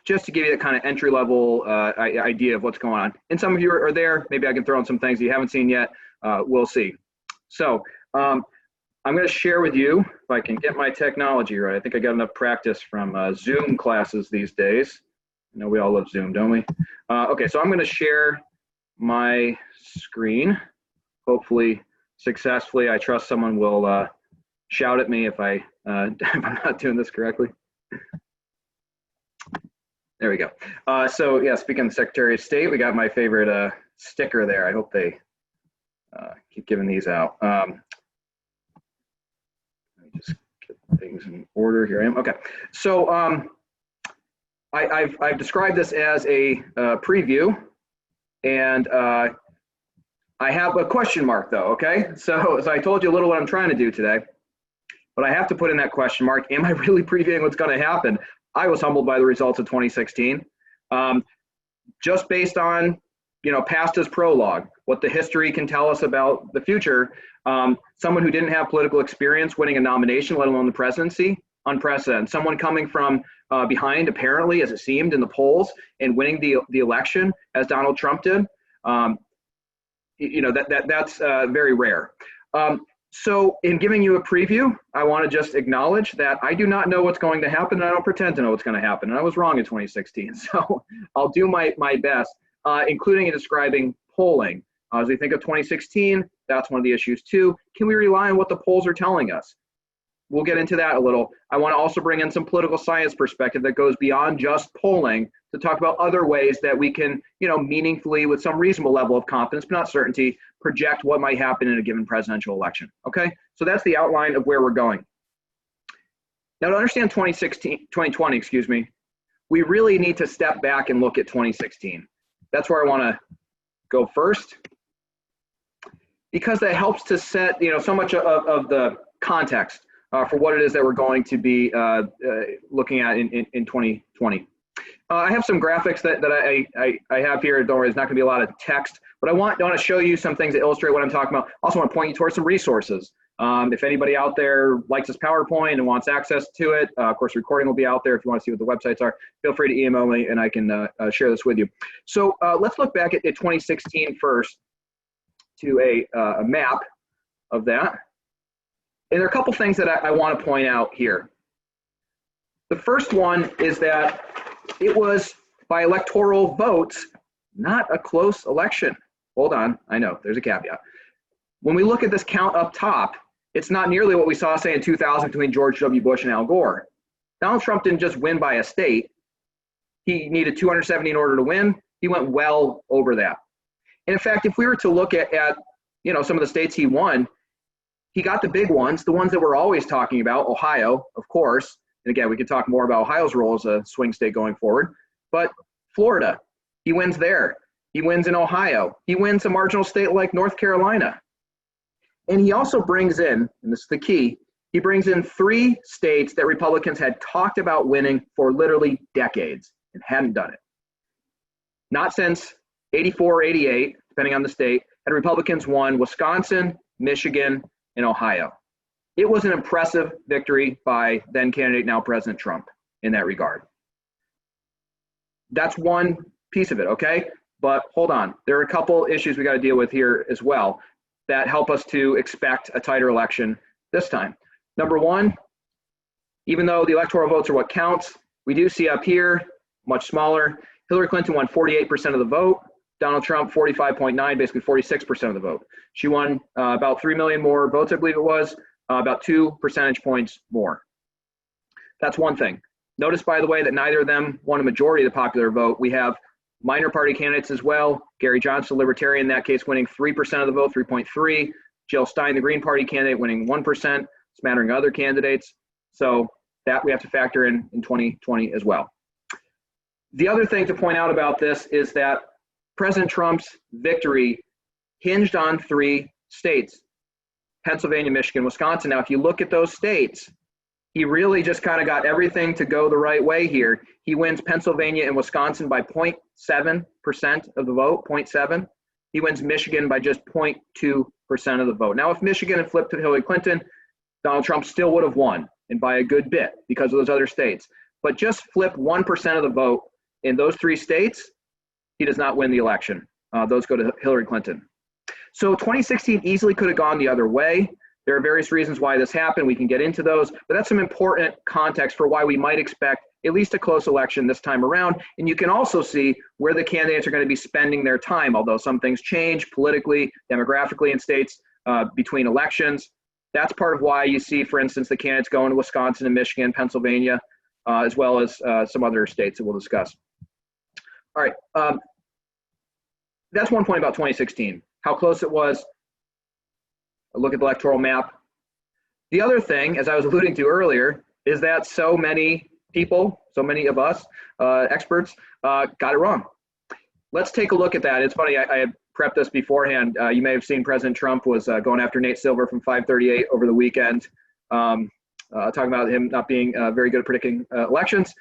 Just to give you a kind of entry-level idea of what's going on. And some of you are there. Maybe I can throw in some things you haven't seen yet. We'll see. So I'm going to share with you, if I can get my technology right. I think I got enough practice from Zoom classes these days. I know we all love Zoom, don't we? Okay, so I'm going to share my screen, hopefully successfully. I trust someone will shout at me if if I'm not doing this correctly. There we go. So yeah, speaking of the Secretary of State, we got my favorite sticker there. I hope they keep giving these out. Let me just get things in order. Here I am. Okay, so I've described this as a preview, and I have a question mark though, okay? So I told you a little what I'm trying to do today, but I have to put in that question mark. Am I really previewing what's going to happen? I was humbled by the results of 2016. Just based on, past as prologue, what the history can tell us about the future, someone who didn't have political experience winning a nomination, let alone the presidency, unprecedented. Someone coming from behind, apparently, as it seemed in the polls, and winning the election as Donald Trump did, that's very rare. So in giving you a preview, I want to just acknowledge that I do not know what's going to happen, and I don't pretend to know what's going to happen. And I was wrong in 2016. So I'll do my best, including in describing polling. As we think of 2016, that's one of the issues too. Can we rely on what the polls are telling us? We'll get into that a little. I want to also bring in some political science perspective that goes beyond just polling to talk about other ways that we can, meaningfully, with some reasonable level of confidence, but not certainty, project what might happen in a given presidential election. Okay, so that's the outline of where we're going. Now, to understand 2020, we really need to step back and look at 2016. That's where I want to go first, because that helps to set, so much of the context for what it is that we're going to be looking at in 2020. I have some graphics that I have here. Don't worry, it's not going to be a lot of text, but I want to show you some things that illustrate what I'm talking about. Also want to point you towards some resources. If anybody out there likes this PowerPoint and wants access to it, of course, recording will be out there. If you want to see what the websites are, feel free to email me and I can share this with you. So let's look back at 2016 first to a map of that. And there are a couple things that I want to point out here. The first one is that it was, by electoral votes, not a close election. Hold on, I know, there's a caveat. When we look at this count up top, it's not nearly what we saw, say, in 2000 between George W. Bush and Al Gore. Donald Trump didn't just win by a state. He needed 270 in order to win. He went well over that. And in fact, if we were to look at some of the states he won, he got the big ones, the ones that we're always talking about, Ohio, of course. And again, we could talk more about Ohio's role as a swing state going forward. But Florida, he wins there. He wins in Ohio. He wins a marginal state like North Carolina. And he also brings in, and this is the key, he brings in 3 states that Republicans had talked about winning for literally decades and hadn't done it. Not since 84 or 88, depending on the state, had Republicans won Wisconsin, Michigan, and Ohio. It was an impressive victory by then candidate, now President Trump in that regard. That's one piece of it, okay? But hold on, there are a couple issues we got to deal with here as well that help us to expect a tighter election this time. Number one, even though the electoral votes are what counts, we do see up here, much smaller, Hillary Clinton won 48% of the vote, Donald Trump 45.9, basically 46% of the vote. She won about 3 million more votes, I believe it was, about 2 percentage points more. That's one thing. Notice, by the way, that neither of them won a majority of the popular vote. We have minor party candidates as well. Gary Johnson, Libertarian, in that case, winning 3% of the vote, 3.3. Jill Stein, the Green Party candidate, winning 1%, smattering of other candidates. So that we have to factor in 2020 as well. The other thing to point out about this is that President Trump's victory hinged on 3 states, Pennsylvania, Michigan, Wisconsin. Now, if you look at those states, he really just kind of got everything to go the right way here. He wins Pennsylvania and Wisconsin by 0.7% of the vote, 0.7. He wins Michigan by just 0.2% of the vote. Now, if Michigan had flipped to Hillary Clinton, Donald Trump still would have won, and by a good bit because of those other states. But just flip 1% of the vote in those 3 states, he does not win the election. Those go to Hillary Clinton. So 2016 easily could have gone the other way. There are various reasons why this happened. We can get into those, but that's some important context for why we might expect at least a close election this time around. And you can also see where the candidates are going to be spending their time, although some things change politically, demographically in states between elections. That's part of why you see, for instance, the candidates going to Wisconsin and Michigan, Pennsylvania, as well as some other states that we'll discuss. All right. That's one point about 2016, how close it was. A look at the electoral map. The other thing, as I was alluding to earlier, is that so many people, so many of us experts, got it wrong. Let's take a look at that. It's funny, I had prepped this beforehand. You may have seen President Trump was going after Nate Silver from 538 over the weekend, talking about him not being very good at predicting elections.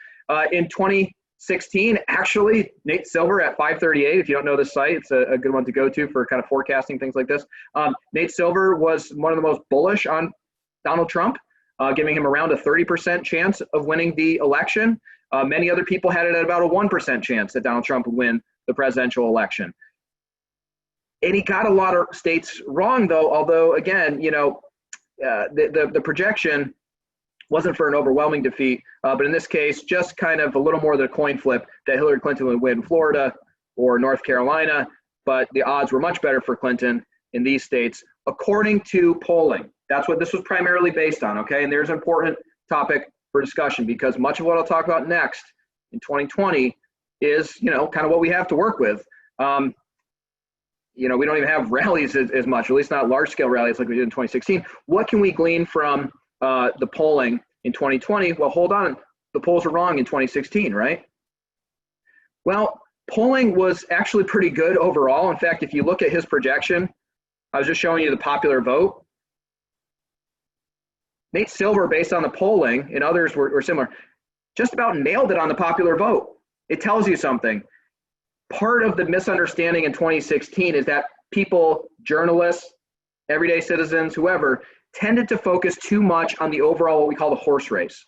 In 2016, actually, Nate Silver at 538, if you don't know this site, it's a good one to go to for kind of forecasting things like this. Nate Silver was one of the most bullish on Donald Trump, giving him around a 30% chance of winning the election. Many other people had it at about a 1% chance that Donald Trump would win the presidential election. And he got a lot of states wrong, though, although, again, you know, the projection wasn't for an overwhelming defeat, but in this case, just kind of a little more than a coin flip that Hillary Clinton would win Florida or North Carolina, but the odds were much better for Clinton in these states, according to polling. That's what this was primarily based on, okay? And there's an important topic for discussion because much of what I'll talk about next in 2020 is, you know, kind of what we have to work with. You know, we don't even have rallies as much, or at least not large-scale rallies like we did in 2016. What can we glean from the polling in 2020? Well, hold on. The polls were wrong in 2016, right? Well, polling was actually pretty good overall. In fact, if you look at his projection, I was just showing you the popular vote. Nate Silver, based on the polling, and others were similar, just about nailed it on the popular vote. It tells you something. Part of the misunderstanding in 2016 is that people, journalists, everyday citizens, whoever, tended to focus too much on the overall, what we call the horse race,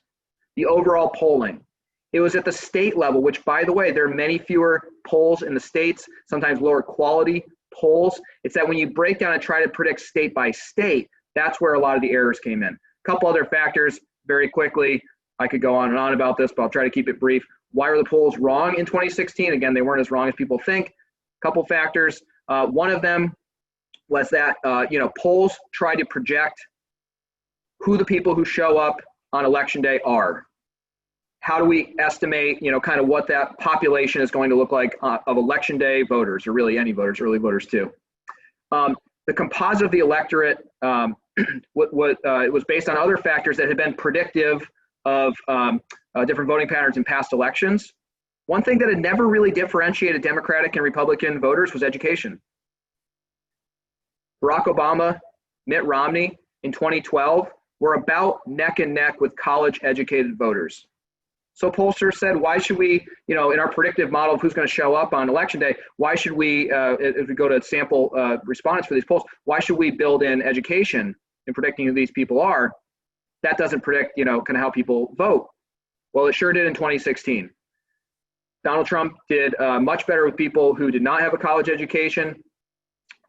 the overall polling. It was at the state level, which, by the way, there are many fewer polls in the states, sometimes lower quality polls. It's that when you break down and try to predict state by state, that's where a lot of the errors came in. A couple other factors, very quickly. I could go on and on about this, but I'll try to keep it brief. Why were the polls wrong in 2016? Again, they weren't as wrong as people think. A couple factors. One of them was that, you know, polls try to project who the people who show up on election day are. How do we estimate, you know, kind of what that population is going to look like of election day voters, or really any voters, early voters too. The composite of the electorate, it was based on other factors that had been predictive of different voting patterns in past elections. One thing that had never really differentiated Democratic and Republican voters was education. Barack Obama, Mitt Romney in 2012 were about neck and neck with college-educated voters. So pollsters said, why should we, you know, in our predictive model of who's going to show up on election day, why should we, if we go to sample respondents for these polls, why should we build in education in predicting who these people are? That doesn't predict, you know, kind of how people vote. Well, it sure did in 2016. Donald Trump did much better with people who did not have a college education.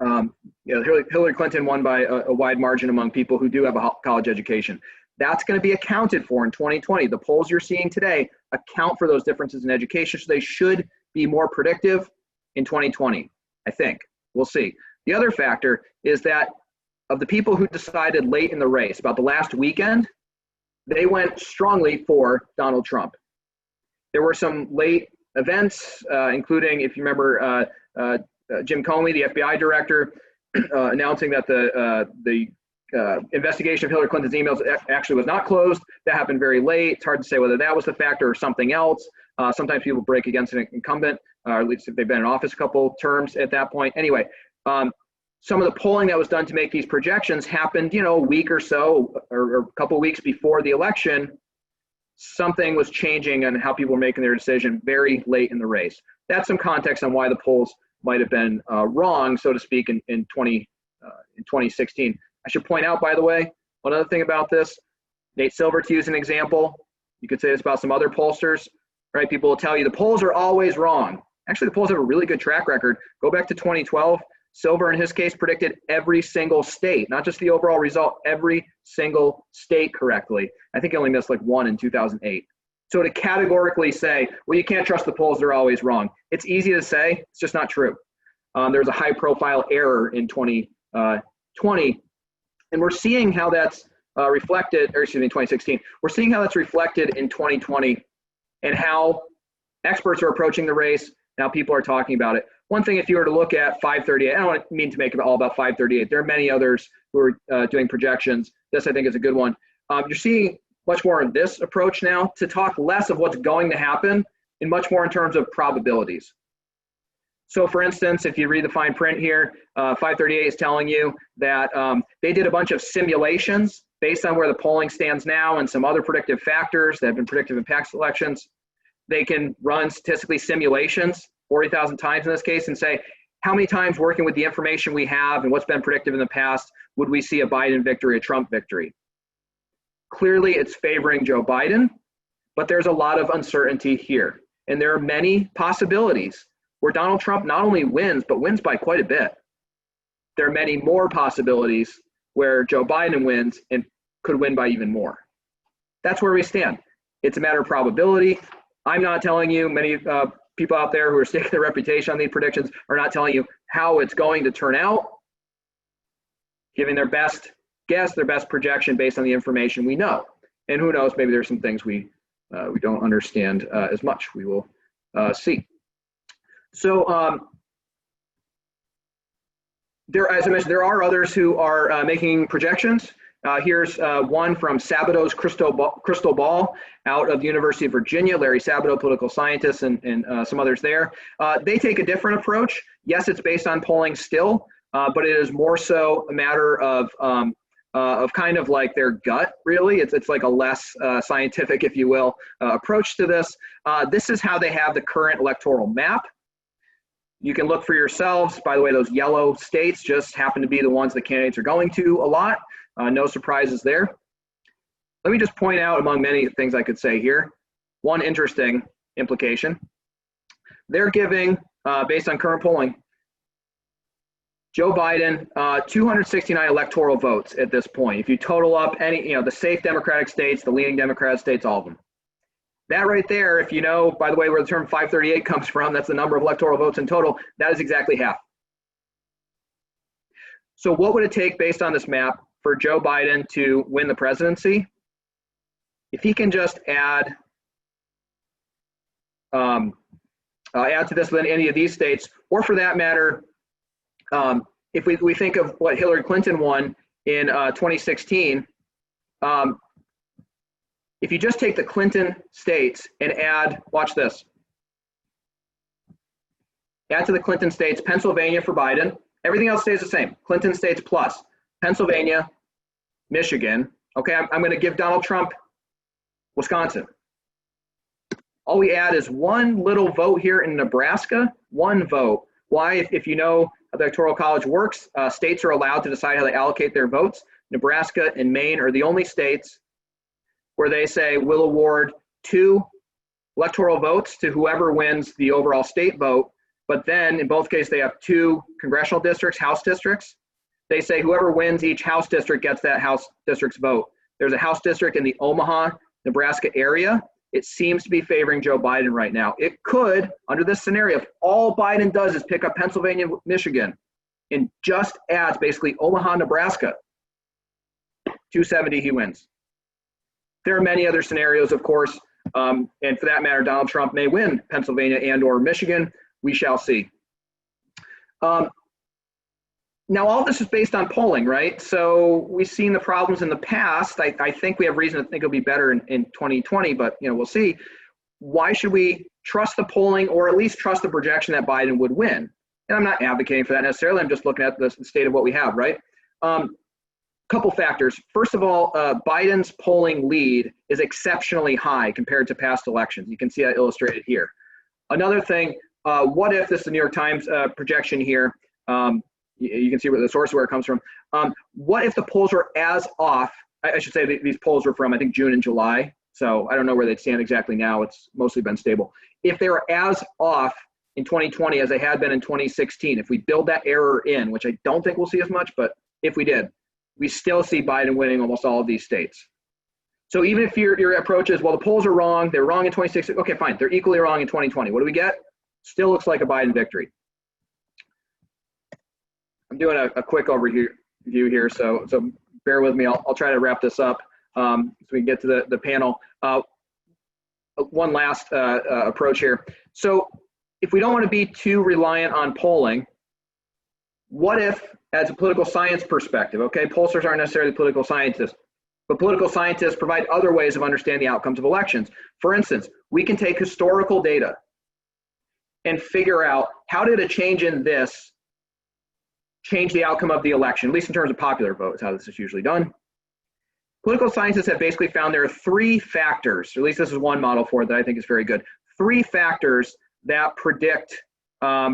You know, Hillary Clinton won by a wide margin among people who do have a college education. That's going to be accounted for in 2020. The polls you're seeing today account for those differences in education, so they should be more predictive in 2020, I think. We'll see. The other factor is that of the people who decided late in the race, about the last weekend, they went strongly for Donald Trump. There were some late events, including, if you remember, Jim Comey, the FBI director, announcing that the investigation of Hillary Clinton's emails actually was not closed. That happened very late. It's hard to say whether that was the factor or something else. Sometimes people break against an incumbent, or at least if they've been in office a couple terms at that point. Anyway, some of the polling that was done to make these projections happened, you know, a week or so, or a couple weeks before the election. Something was changing on how people were making their decision very late in the race. That's some context on why the polls might have been wrong, so to speak, in 2016. I should point out, by the way, one other thing about this, Nate Silver, to use an example, you could say this about some other pollsters, right? People will tell you the polls are always wrong. Actually, the polls have a really good track record. Go back to 2012. Silver, in his case, predicted every single state, not just the overall result, every single state correctly. I think he only missed like one in 2008. So to categorically say, well, you can't trust the polls, they're always wrong. It's easy to say, it's just not true. There was a high profile error in 2020, and we're seeing how that's reflected, or excuse me, 2016. We're seeing how that's reflected in 2020 and how experts are approaching the race, now people are talking about it. One thing, if you were to look at 538, I don't mean to make it all about 538. There are many others who are doing projections. This, I think, is a good one. You're seeing much more in this approach now to talk less of what's going to happen and much more in terms of probabilities. So for instance, if you read the fine print here, 538 is telling you that they did a bunch of simulations based on where the polling stands now and some other predictive factors that have been predictive in past elections. They can run statistically simulations 40,000 times in this case and say, how many times working with the information we have and what's been predictive in the past would we see a Biden victory, a Trump victory? Clearly it's favoring Joe Biden, but there's a lot of uncertainty here. And there are many possibilities where Donald Trump not only wins, but wins by quite a bit. There are many more possibilities where Joe Biden wins and could win by even more. That's where we stand. It's a matter of probability. I'm not telling you, many people out there who are staking their reputation on these predictions are not telling you how it's going to turn out, giving their best guess, their best projection based on the information we know. And who knows, maybe there's some things we don't understand as much. We will see. So as I mentioned, there are others who are making projections. Here's one from Sabato's Crystal Ball out of the University of Virginia, Larry Sabato, political scientist, and some others there. They take a different approach. Yes, it's based on polling still, but it is more so a matter of kind of like their gut, really. It's like a less scientific, if you will, approach to this. This is how they have the current electoral map. You can look for yourselves. By the way, those yellow states just happen to be the ones the candidates are going to a lot. No surprises there. Let me just point out, among many things I could say here, one interesting implication. They're giving, based on current polling, Joe Biden 269 electoral votes at this point. If you total up any, the safe Democratic states, the leaning Democratic states, all of them. That right there, if you know, by the way, where the term 538 comes from, that's the number of electoral votes in total, that is exactly half. So what would it take based on this map for Joe Biden to win the presidency? If he can just add to this than any of these states, or for that matter, if we think of what Hillary Clinton won in 2016, if you just take the Clinton states and add, watch this, add to the Clinton states Pennsylvania for Biden, everything else stays the same. Clinton states plus Pennsylvania, Michigan. Okay, I'm going to give Donald Trump Wisconsin. All we add is one little vote here in Nebraska, one vote. Why? If you know how the Electoral College works, states are allowed to decide how they allocate their votes. Nebraska and Maine are the only states where they say we'll award 2 electoral votes to whoever wins the overall state vote. But then in both cases, they have 2 congressional districts, House districts. They say whoever wins each House district gets that House district's vote. There's a House district in the Omaha, Nebraska area. It seems to be favoring Joe Biden right now. It could, under this scenario, if all Biden does is pick up Pennsylvania, Michigan, and just adds basically Omaha, Nebraska, 270, he wins. There are many other scenarios, of course, and for that matter, Donald Trump may win Pennsylvania and or Michigan. We shall see. Now, all this is based on polling, right? So we've seen the problems in the past. I think we have reason to think it'll be better in 2020, but we'll see. Why should we trust the polling or at least trust the projection that Biden would win? And I'm not advocating for that necessarily. I'm just looking at the state of what we have, right? Couple factors. First of all, Biden's polling lead is exceptionally high compared to past elections. You can see that illustrated here. Another thing, what if this is the New York Times projection here? You can see where the source where it comes from. What if the polls were as off? I should say these polls were from, I think, June and July. So I don't know where they stand exactly now. It's mostly been stable. If they were as off in 2020 as they had been in 2016, if we build that error in, which I don't think we'll see as much, but if we did, we still see Biden winning almost all of these states. So even if your approach is, well, the polls are wrong, they're wrong in 2016, okay, fine, they're equally wrong in 2020. What do we get? Still looks like a Biden victory. I'm doing a quick overview here, so bear with me. I'll try to wrap this up so we can get to the panel. One last approach here. So if we don't want to be too reliant on polling, what if, as a political science perspective, okay, pollsters aren't necessarily political scientists, But political scientists provide other ways of understanding the outcomes of elections. For instance, we can take historical data and figure out how did a change in this change the outcome of the election, at least in terms of popular vote is how this is usually done. Political scientists have basically found there are three factors, or at least this is one model for it that I think is very good, three factors that predict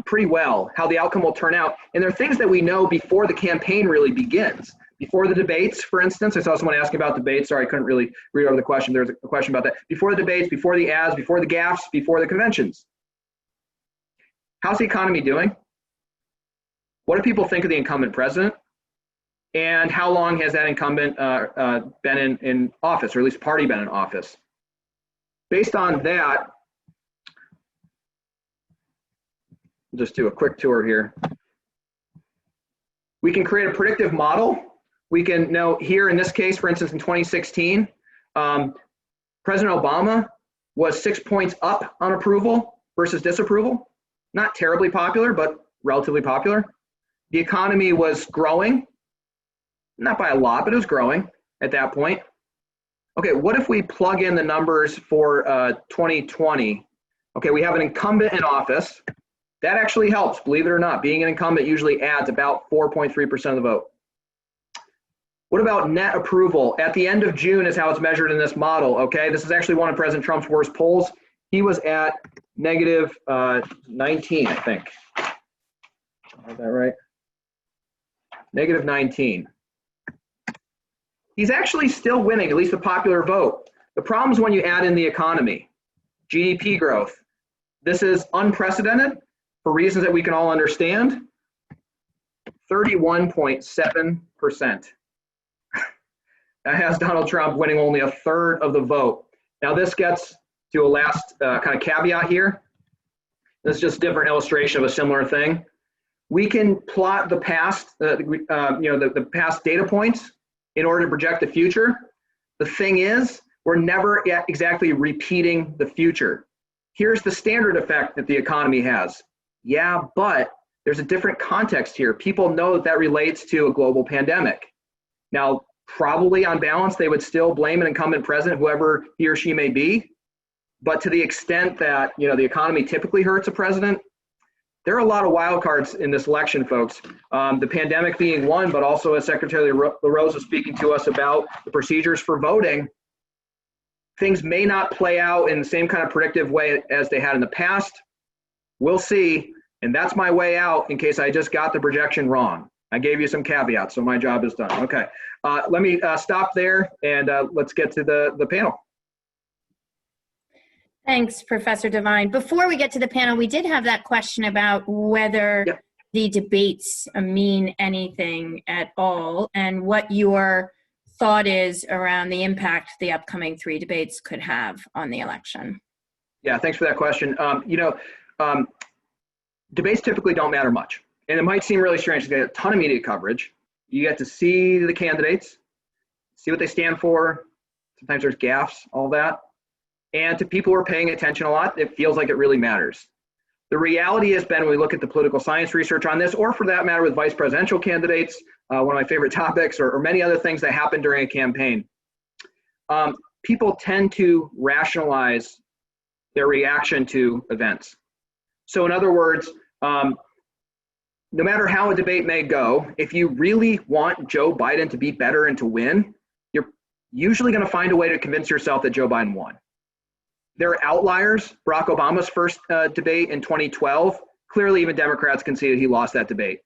pretty well how the outcome will turn out. And they're things that we know before the campaign really begins. Before the debates, for instance, I saw someone asking about debates. Sorry, I couldn't really read over the question. There was a question about that. Before the debates, before the ads, before the gaffes, before the conventions. How's the economy doing? What do people think of the incumbent president? And how long has that incumbent been in office, or at least party been in office? Based on that, I'll just do a quick tour here. We can create a predictive model. We can know here in this case, for instance, in 2016, President Obama was 6 points up on approval versus disapproval. Not terribly popular, but relatively popular. The economy was growing, not by a lot, but it was growing at that point. Okay, what if we plug in the numbers for 2020? Okay, we have an incumbent in office. That actually helps, believe it or not. Being an incumbent usually adds about 4.3% of the vote. What about net approval? At the end of June is how it's measured in this model, okay? This is actually one of President Trump's worst polls. He was at negative 19, I think. Is that right? Negative 19. He's actually still winning, at least the popular vote. The problem is when you add in the economy, GDP growth. This is unprecedented for reasons that we can all understand. 31.7%. That has Donald Trump winning only a third of the vote. Now this gets to a last kind of caveat here. This is just a different illustration of a similar thing. We can plot the past, the past data points in order to project the future. The thing is, we're never exactly repeating the future. Here's the standard effect that the economy has. Yeah, but there's a different context here. People know that that relates to a global pandemic. Now, probably on balance, they would still blame an incumbent president, whoever he or she may be. But to the extent that, the economy typically hurts a president, there are a lot of wild cards in this election, folks. The pandemic being one, but also as Secretary LaRose was speaking to us about the procedures for voting, things may not play out in the same kind of predictive way as they had in the past. We'll see, and that's my way out in case I just got the projection wrong. I gave you some caveats, so my job is done. Okay, let me stop there, and let's get to the panel. Thanks, Professor Devine. Before we get to the panel, we did have that question about whether the debates mean anything at all, and what your thought is around the impact the upcoming 3 debates could have on the election. Yeah, thanks for that question. Debates typically don't matter much. And it might seem really strange to get a ton of media coverage. You get to see the candidates, see what they stand for. Sometimes there's gaffes, all that. And to people who are paying attention a lot, it feels like it really matters. The reality has been, when we look at the political science research on this, or for that matter with vice presidential candidates, one of my favorite topics, or many other things that happen during a campaign, people tend to rationalize their reaction to events. So in other words, no matter how a debate may go, if you really want Joe Biden to be better and to win, you're usually going to find a way to convince yourself that Joe Biden won. There are outliers. Barack Obama's first debate in 2012, clearly even Democrats conceded he lost that debate.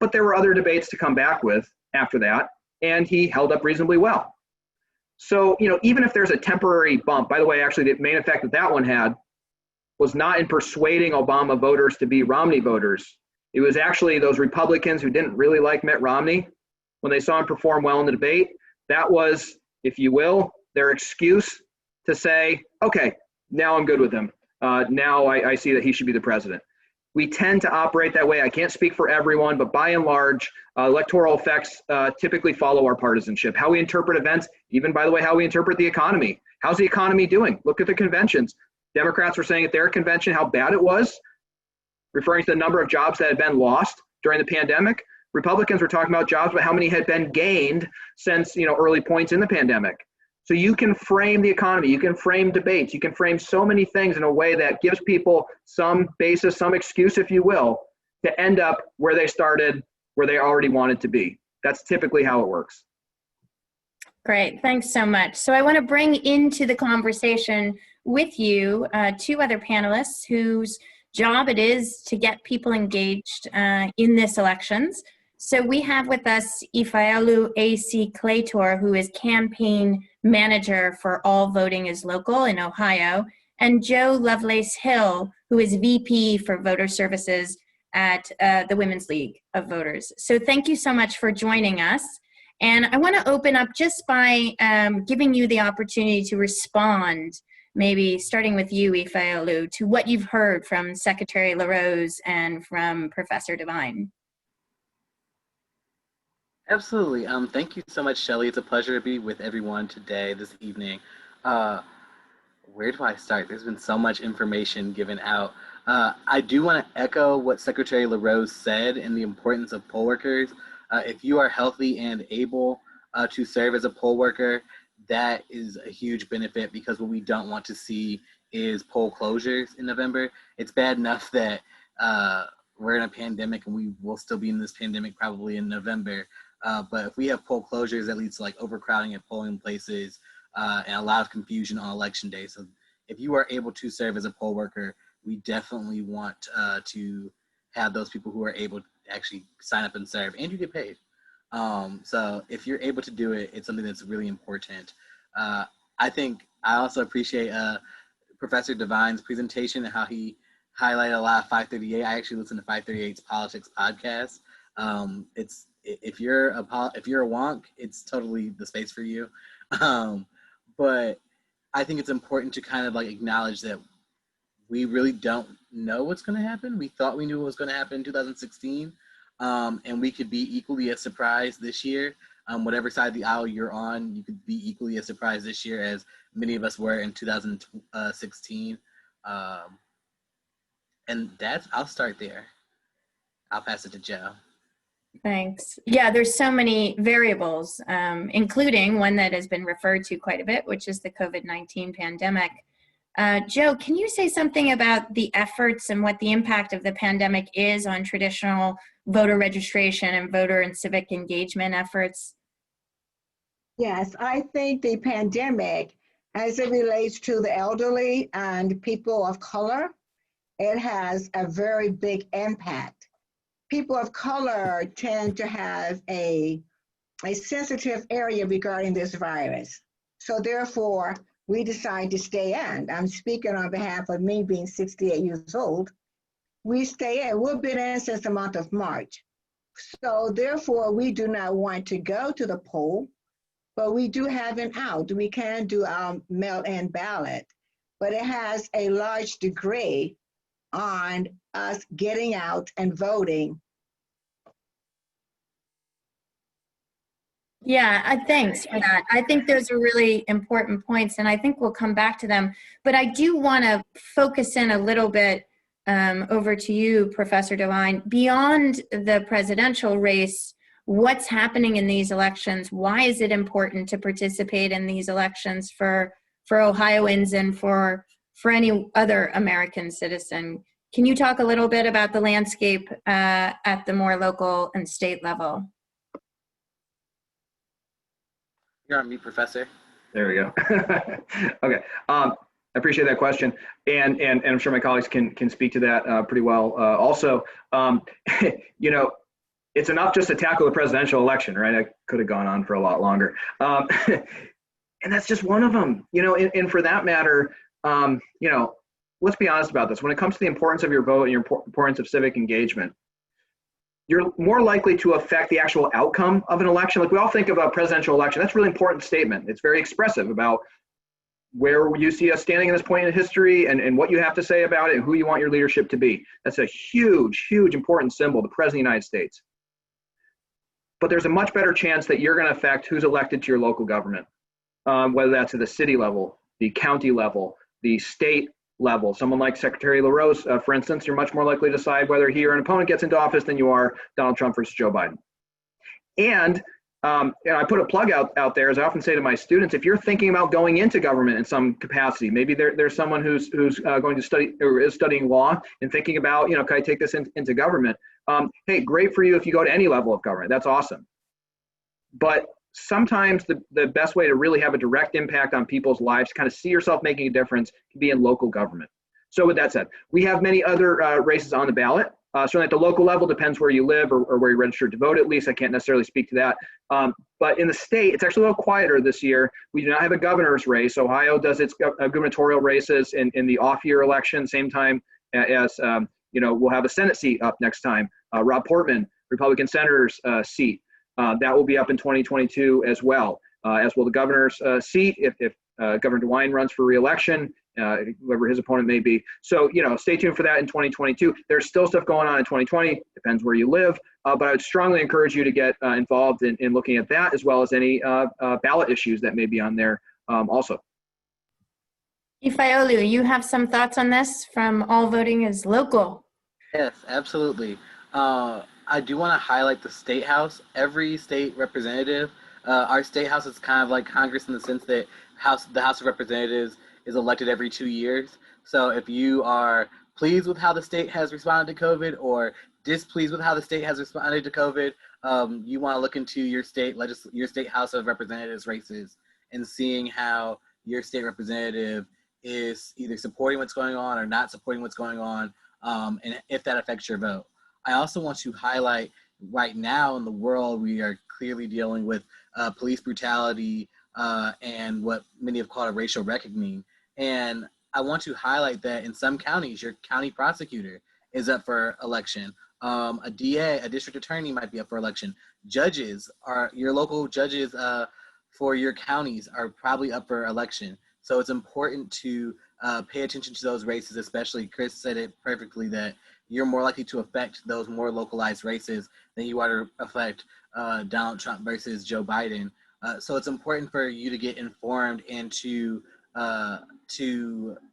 But there were other debates to come back with after that, and he held up reasonably well. So, even if there's a temporary bump, by the way, actually the main effect that that one had was not in persuading Obama voters to be Romney voters. It was actually those Republicans who didn't really like Mitt Romney, when they saw him perform well in the debate, that was, if you will, their excuse to say, okay, now I'm good with him. Now I see that he should be the president. We tend to operate that way. I can't speak for everyone, but by and large, electoral effects typically follow our partisanship. How we interpret events, even by the way, how we interpret the economy. How's the economy doing? Look at the conventions. Democrats were saying at their convention how bad it was, referring to the number of jobs that had been lost during the pandemic. Republicans were talking about jobs, but how many had been gained since, early points in the pandemic. So you can frame the economy, you can frame debates, you can frame so many things in a way that gives people some basis, some excuse, if you will, to end up where they started, where they already wanted to be. That's typically how it works. Great, thanks so much. So I want to bring into the conversation with you two other panelists whose job it is to get people engaged in this elections. So we have with us Ifeolu A.C. Claytor, who is campaign manager for All Voting is Local in Ohio, and Joe Lovelace Hill, who is VP for Voter Services at the Women's League of Voters. So thank you so much for joining us. And I want to open up just by giving you the opportunity to respond, maybe starting with you, Ifeolu, to what you've heard from Secretary LaRose and from Professor Devine. Absolutely. Thank you so much, Shelley. It's a pleasure to be with everyone today, this evening. Where do I start? There's been so much information given out. I do want to echo what Secretary LaRose said in the importance of poll workers. If you are healthy and able to serve as a poll worker, that is a huge benefit, because what we don't want to see is poll closures in November. It's bad enough that we're in a pandemic, and we will still be in this pandemic probably in November. But if we have poll closures, that leads to like overcrowding at polling places and a lot of confusion on election day. So if you are able to serve as a poll worker, we definitely want to have those people who are able to actually sign up and serve, and you get paid. So if you're able to do it, it's something that's really important. I think I also appreciate Professor Devine's presentation and how he highlighted a lot of 538. I actually listen to 538's Politics podcast. If you're a wonk, it's totally the space for you. But I think it's important to kind of like acknowledge that we really don't know what's going to happen. We thought we knew what was going to happen in 2016, and we could be equally as surprised this year. Whatever side of the aisle you're on, you could be equally as surprised this year as many of us were in 2016. And I'll start there. I'll pass it to Joe. Thanks. Yeah, there's so many variables, including one that has been referred to quite a bit, which is the COVID-19 pandemic. Joe, can you say something about the efforts and what the impact of the pandemic is on traditional voter registration and voter and civic engagement efforts? Yes, I think the pandemic, as it relates to the elderly and people of color, it has a very big impact. People of color tend to have a sensitive area regarding this virus. So therefore, we decide to stay in. I'm speaking on behalf of me being 68 years old. We stay in. We've been in since the month of March. So therefore, we do not want to go to the poll, but we do have an out. We can do our mail-in ballot, but it has a large degree on us getting out and voting. Yeah, thanks for that. I think those are really important points, and I think we'll come back to them. But I do want to focus in a little bit over to you, Professor Devine. Beyond the presidential race, what's happening in these elections? Why is it important to participate in these elections for Ohioans and for any other American citizen? Can you talk a little bit about the landscape at the more local and state level? You're on mute, Professor. There we go. Okay. I appreciate that question. And I'm sure my colleagues can speak to that pretty well. Also, it's enough just to tackle the presidential election, right? I could have gone on for a lot longer. And that's just one of them, and for that matter, let's be honest about this. When it comes to the importance of your vote and your importance of civic engagement, you're more likely to affect the actual outcome of an election. Like we all think of a presidential election. That's a really important statement. It's very expressive about where you see us standing in this point in history and what you have to say about it and who you want your leadership to be. That's a huge, huge important symbol, the President of the United States. But there's a much better chance that you're going to affect who's elected to your local government, whether that's at the city level, the county level, the state level. Someone like Secretary LaRose, for instance, you're much more likely to decide whether he or an opponent gets into office than you are Donald Trump versus Joe Biden. And I put a plug out there, as I often say to my students, if you're thinking about going into government in some capacity, maybe there's someone who's going to study or is studying law and thinking about, can I take this into government? Hey, great for you if you go to any level of government. That's awesome. But sometimes the best way to really have a direct impact on people's lives, kind of see yourself making a difference, can be in local government. So with that said, we have many other races on the ballot. Certainly at the local level, depends where you live or where you're registered to vote, at least. I can't necessarily speak to that. But in the state, it's actually a little quieter this year. We do not have a governor's race. Ohio does its gubernatorial races in the off-year election, same time as, we'll have a Senate seat up next time. Rob Portman, Republican senator's seat. That will be up in 2022 as well, as will the governor's seat if Governor Devine runs for re-election, whoever his opponent may be. So, stay tuned for that in 2022. There's still stuff going on in 2020, depends where you live, but I would strongly encourage you to get involved in looking at that, as well as any ballot issues that may be on there also. Ifeolu, you have some thoughts on this from All Voting is Local? Yes, absolutely. I do want to highlight the State House. Every state representative, our State House is kind of like Congress in the sense that the House of Representatives is elected every 2 years. So if you are pleased with how the state has responded to COVID or displeased with how the state has responded to COVID, you want to look into your state House of Representatives races and seeing how your state representative is either supporting what's going on or not supporting what's going on, and if that affects your vote. I also want to highlight right now in the world, we are clearly dealing with police brutality and what many have called a racial reckoning. And I want to highlight that in some counties, your county prosecutor is up for election. A DA, a district attorney might be up for election. Your local judges for your counties are probably up for election. So it's important to pay attention to those races, especially Chris said it perfectly that you're more likely to affect those more localized races than you are to affect Donald Trump versus Joe Biden. So it's important for you to get informed and to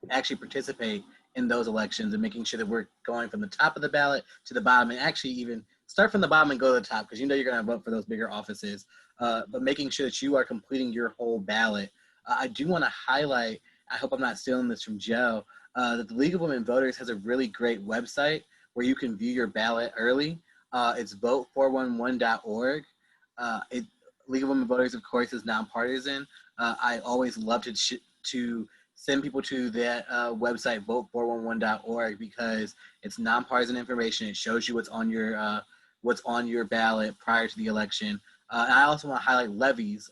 actually participate in those elections and making sure that we're going from the top of the ballot to the bottom, and actually even start from the bottom and go to the top, because you're going to vote for those bigger offices, but making sure that you are completing your whole ballot. I do want to highlight, I hope I'm not stealing this from Joe, that the League of Women Voters has a really great website where you can view your ballot early. It's vote411.org. League of Women Voters, of course, is nonpartisan. I always love to send people to that website, vote411.org, because it's nonpartisan information. It shows you what's on your ballot prior to the election. And I also want to highlight levies.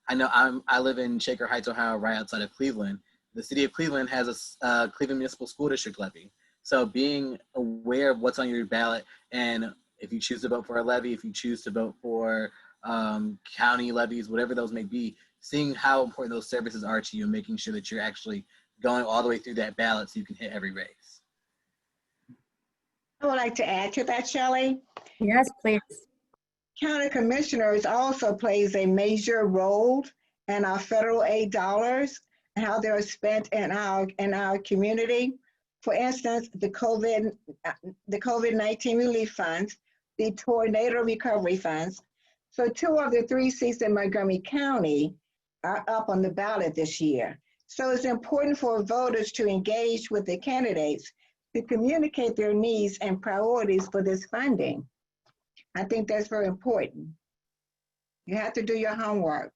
I know I live in Shaker Heights, Ohio, right outside of Cleveland. The city of Cleveland has a Cleveland Municipal School District levy. So being aware of what's on your ballot, and if you choose to vote for a levy, if you choose to vote for county levies, whatever those may be, seeing how important those services are to you and making sure that you're actually going all the way through that ballot so you can hit every race. I would like to add to that, Shelley. Yes, please. County commissioners also plays a major role in our federal aid dollars and how they're spent in our community. For instance, the COVID-19 relief funds, the tornado recovery funds. So 2 of the 3 seats in Montgomery County are up on the ballot this year. So it's important for voters to engage with the candidates to communicate their needs and priorities for this funding. I think that's very important. You have to do your homework.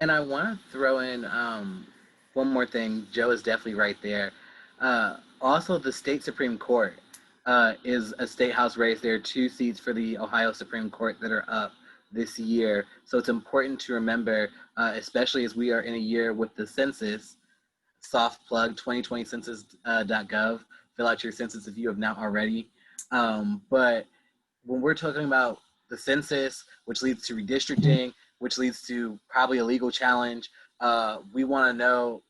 And I want to throw in one more thing. Joe is definitely right there. Also, the state Supreme Court is a state house race. There are 2 seats for the Ohio Supreme Court that are up this year. So it's important to remember, especially as we are in a year with the census, soft plug 2020census.gov. Fill out your census if you have not already. But when we're talking about the census, which leads to redistricting, which leads to probably a legal challenge, we want to know,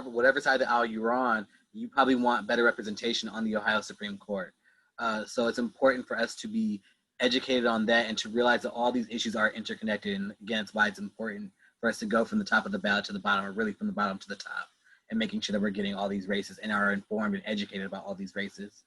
whatever side of the aisle you're on, you probably want better representation on the Ohio Supreme Court. So it's important for us to be educated on that and to realize that all these issues are interconnected. And again, it's why it's important for us to go from the top of the ballot to the bottom, or really from the bottom to the top, and making sure that we're getting all these races and are informed and educated about all these races.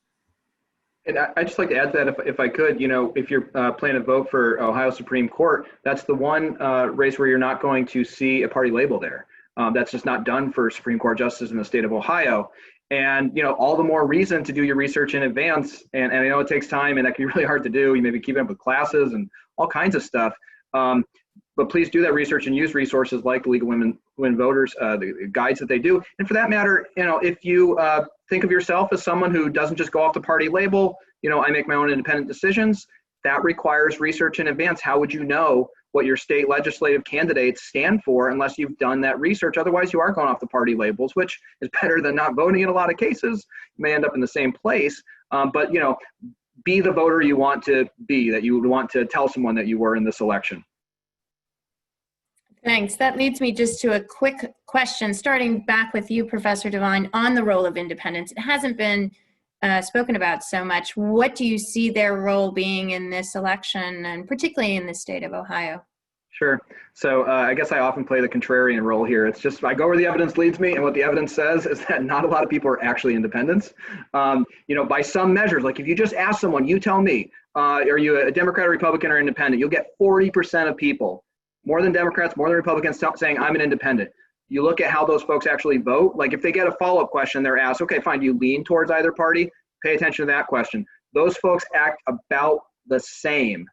And I'd just like to add to that, if I could, if you're planning to vote for Ohio Supreme Court, that's the one race where you're not going to see a party label there. That's just not done for Supreme Court justices in the state of Ohio. And, all the more reason to do your research in advance. And I know it takes time and that can be really hard to do. You may be keeping up with classes and all kinds of stuff. But please do that research and use resources like the League of Women Voters, the guides that they do. And for that matter, if you think of yourself as someone who doesn't just go off the party label, I make my own independent decisions, that requires research in advance. How would you know what your state legislative candidates stand for unless you've done that research? Otherwise, you are going off the party labels, which is better than not voting in a lot of cases. You may end up in the same place, but be the voter you want to be, that you would want to tell someone that you were in this election. Thanks. That leads me just to a quick question, starting back with you, Professor Devine, on the role of independents. It hasn't been spoken about so much. What do you see their role being in this election, and particularly in the state of Ohio? Sure. So I guess I often play the contrarian role here. It's just I go where the evidence leads me, and what the evidence says is that not a lot of people are actually independents. By some measures, like if you just ask someone, you tell me, are you a Democrat, or Republican, or independent? You'll get 40% of people, more than Democrats, more than Republicans, saying I'm an independent. You look at how those folks actually vote. Like if they get a follow-up question, they're asked, okay, fine, do you lean towards either party? Pay attention to that question. Those folks act about the same.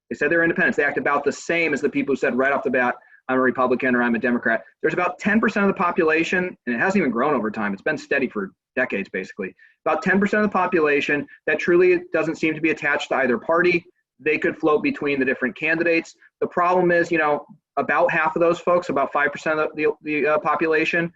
They said they're independents. They act about the same as the people who said right off the bat, I'm a Republican or I'm a Democrat. There's about 10% of the population, and it hasn't even grown over time. It's been steady for decades, basically. About 10% of the population that truly doesn't seem to be attached to either party. They could float between the different candidates. The problem is, about half of those folks, about 5% of the population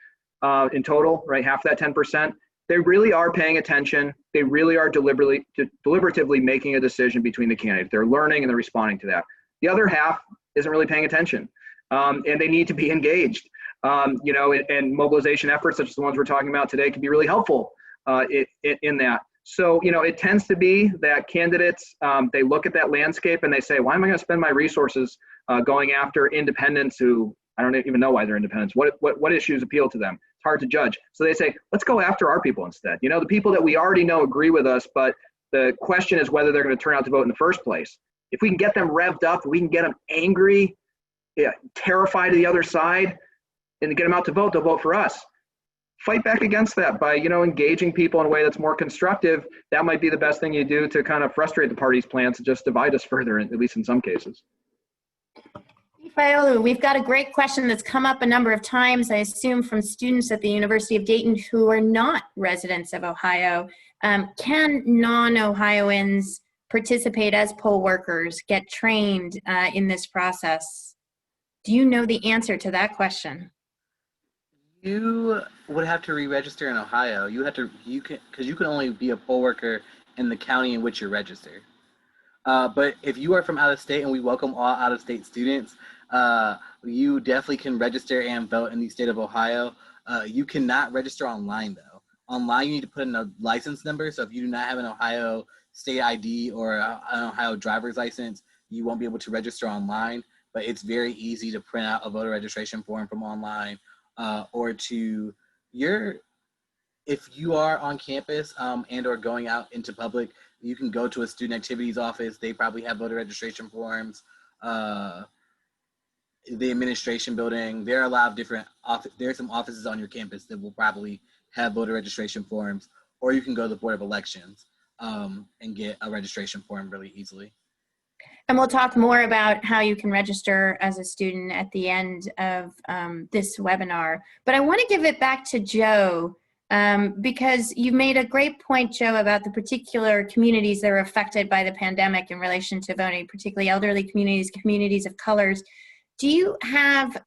in total, right? Half of that 10%, they really are paying attention. They really are deliberatively making a decision between the candidates. They're learning and they're responding to that. The other half isn't really paying attention, and they need to be engaged. And mobilization efforts such as the ones we're talking about today can be really helpful in that. So, it tends to be that candidates, they look at that landscape and they say, why am I going to spend my resources going after independents who I don't even know why they're independents? What issues appeal to them? It's hard to judge. So they say, let's go after our people instead. The people that we already know agree with us, but the question is whether they're going to turn out to vote in the first place. If we can get them revved up, we can get them angry, terrified of the other side, and get them out to vote, they'll vote for us. Fight back against that by, engaging people in a way that's more constructive. That might be the best thing you do to kind of frustrate the party's plans to just divide us further, at least in some cases. Ifeolu, we've got a great question that's come up a number of times, I assume from students at the University of Dayton who are not residents of Ohio. Can non-Ohioans participate as poll workers, get trained in this process? Do you know the answer to that question? You would have to re-register in Ohio. Because you can only be a poll worker in the county in which you're registered. But if you are from out of state, and we welcome all out of state students, you definitely can register and vote in the state of Ohio. You cannot register online though. Online, you need to put in a license number. So if you do not have an Ohio state ID or an Ohio driver's license, you won't be able to register online. But it's very easy to print out a voter registration form from online. If you are on campus and or going out into public, you can go to a student activities office. They probably have voter registration forms. The administration building, there are a lot of different there are some offices on your campus that will probably have voter registration forms, or you can go to the Board of Elections and get a registration form really easily. And we'll talk more about how you can register as a student at the end of this webinar. But I want to give it back to Joe because you made a great point, Joe, about the particular communities that are affected by the pandemic in relation to voting, particularly elderly communities, communities of colors. Do you have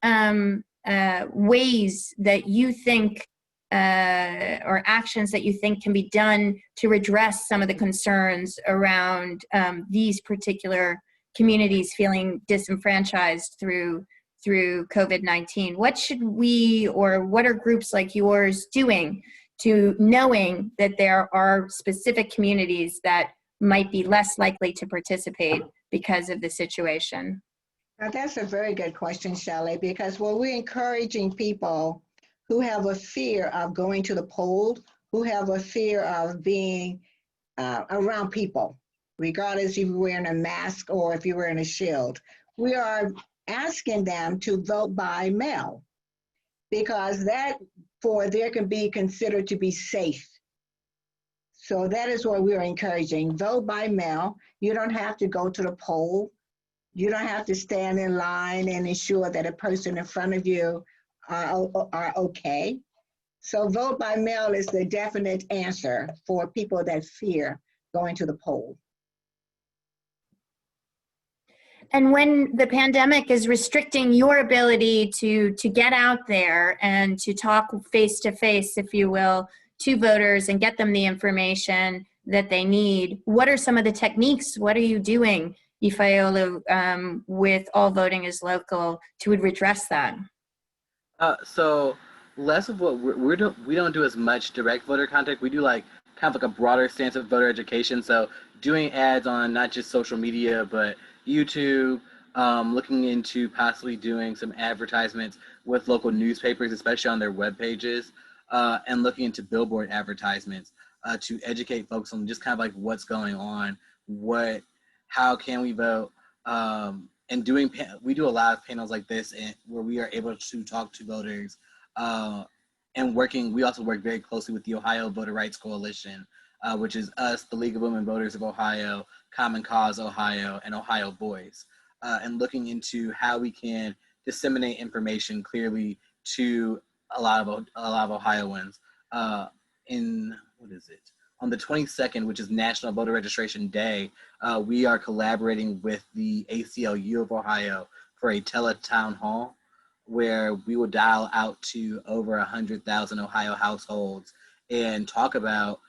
ways that you think or actions that you think can be done to redress some of the concerns around these particular communities feeling disenfranchised through COVID-19? What should we, or what are groups like yours doing to knowing that there are specific communities that might be less likely to participate because of the situation? Now, that's a very good question, Shelley, because we're encouraging people who have a fear of going to the poll, who have a fear of being around people, regardless if you're wearing a mask or if you're wearing a shield. We are asking them to vote by mail because that there can be considered to be safe. So that is what we are encouraging. Vote by mail. You don't have to go to the poll. You don't have to stand in line and ensure that a person in front of you are okay. So vote by mail is the definite answer for people that fear going to the poll. And when the pandemic is restricting your ability to get out there and to talk face to face, if you will, to voters and get them the information that they need, what are some of the techniques? What are you doing, Ifeolu, with All Voting is Local to redress that? So less of what we don't do as much direct voter contact. We do like kind of like a broader stance of voter education. So doing ads on not just social media, but YouTube, looking into possibly doing some advertisements with local newspapers, especially on their web pages, and looking into billboard advertisements to educate folks on just kind of like what's going on, how can we vote, and we do a lot of panels like this where we are able to talk to voters, and we also work very closely with the Ohio Voter Rights Coalition, which is us, the League of Women Voters of Ohio, Common Cause Ohio, and Ohio Voice, and looking into how we can disseminate information clearly to a lot of Ohioans. On the 22nd, which is National Voter Registration Day, we are collaborating with the ACLU of Ohio for a teletown hall where we will dial out to over 100,000 Ohio households and talk about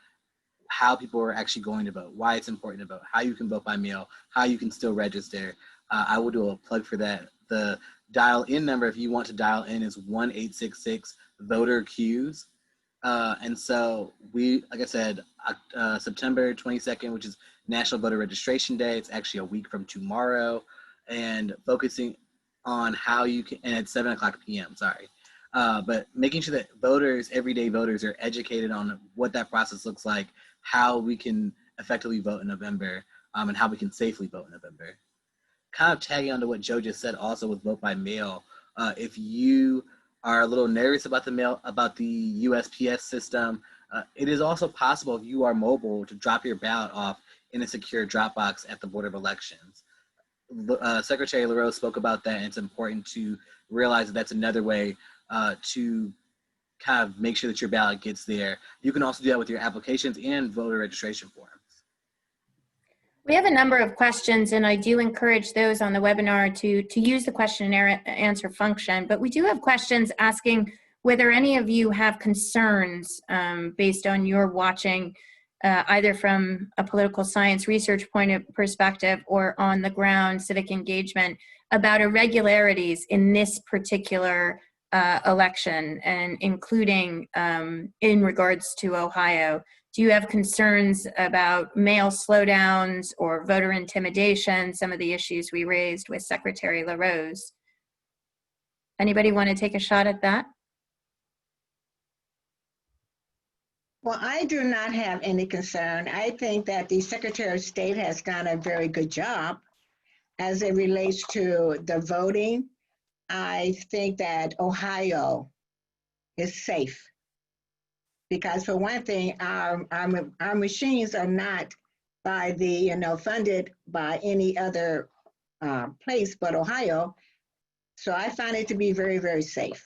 how people are actually going to vote, why it's important to vote, how you can vote by mail, how you can still register. I will do a plug for that. The dial-in number, if you want to dial in, is 1-866-VOTER-QUEUES. And so like I said, September 22nd, which is National Voter Registration Day, it's actually a week from tomorrow, and focusing on how you can, and it's 7:00 p.m., sorry. But making sure that everyday voters are educated on what that process looks like, how we can effectively vote in November, and how we can safely vote in November. Kind of tagging on to what Joe just said also with vote by mail, if you are a little nervous about the USPS system, it is also possible if you are mobile to drop your ballot off in a secure drop box at the Board of Elections. Secretary LaRose spoke about that, and it's important to realize that that's another way to kind of make sure that your ballot gets there. You can also do that with your applications and voter registration forms. We have a number of questions, and I do encourage those on the webinar to use the question and answer function, but we do have questions asking whether any of you have concerns based on your watching, either from a political science research perspective or on the ground civic engagement, about irregularities in this particular election, and including in regards to Ohio. Do you have concerns about mail slowdowns or voter intimidation, some of the issues we raised with Secretary LaRose? Anybody want to take a shot at that? Well, I do not have any concern. I think that the Secretary of State has done a very good job as it relates to the voting. I think that Ohio is safe. Because for one thing, our machines are not funded by any other place but Ohio. So I find it to be very, very safe.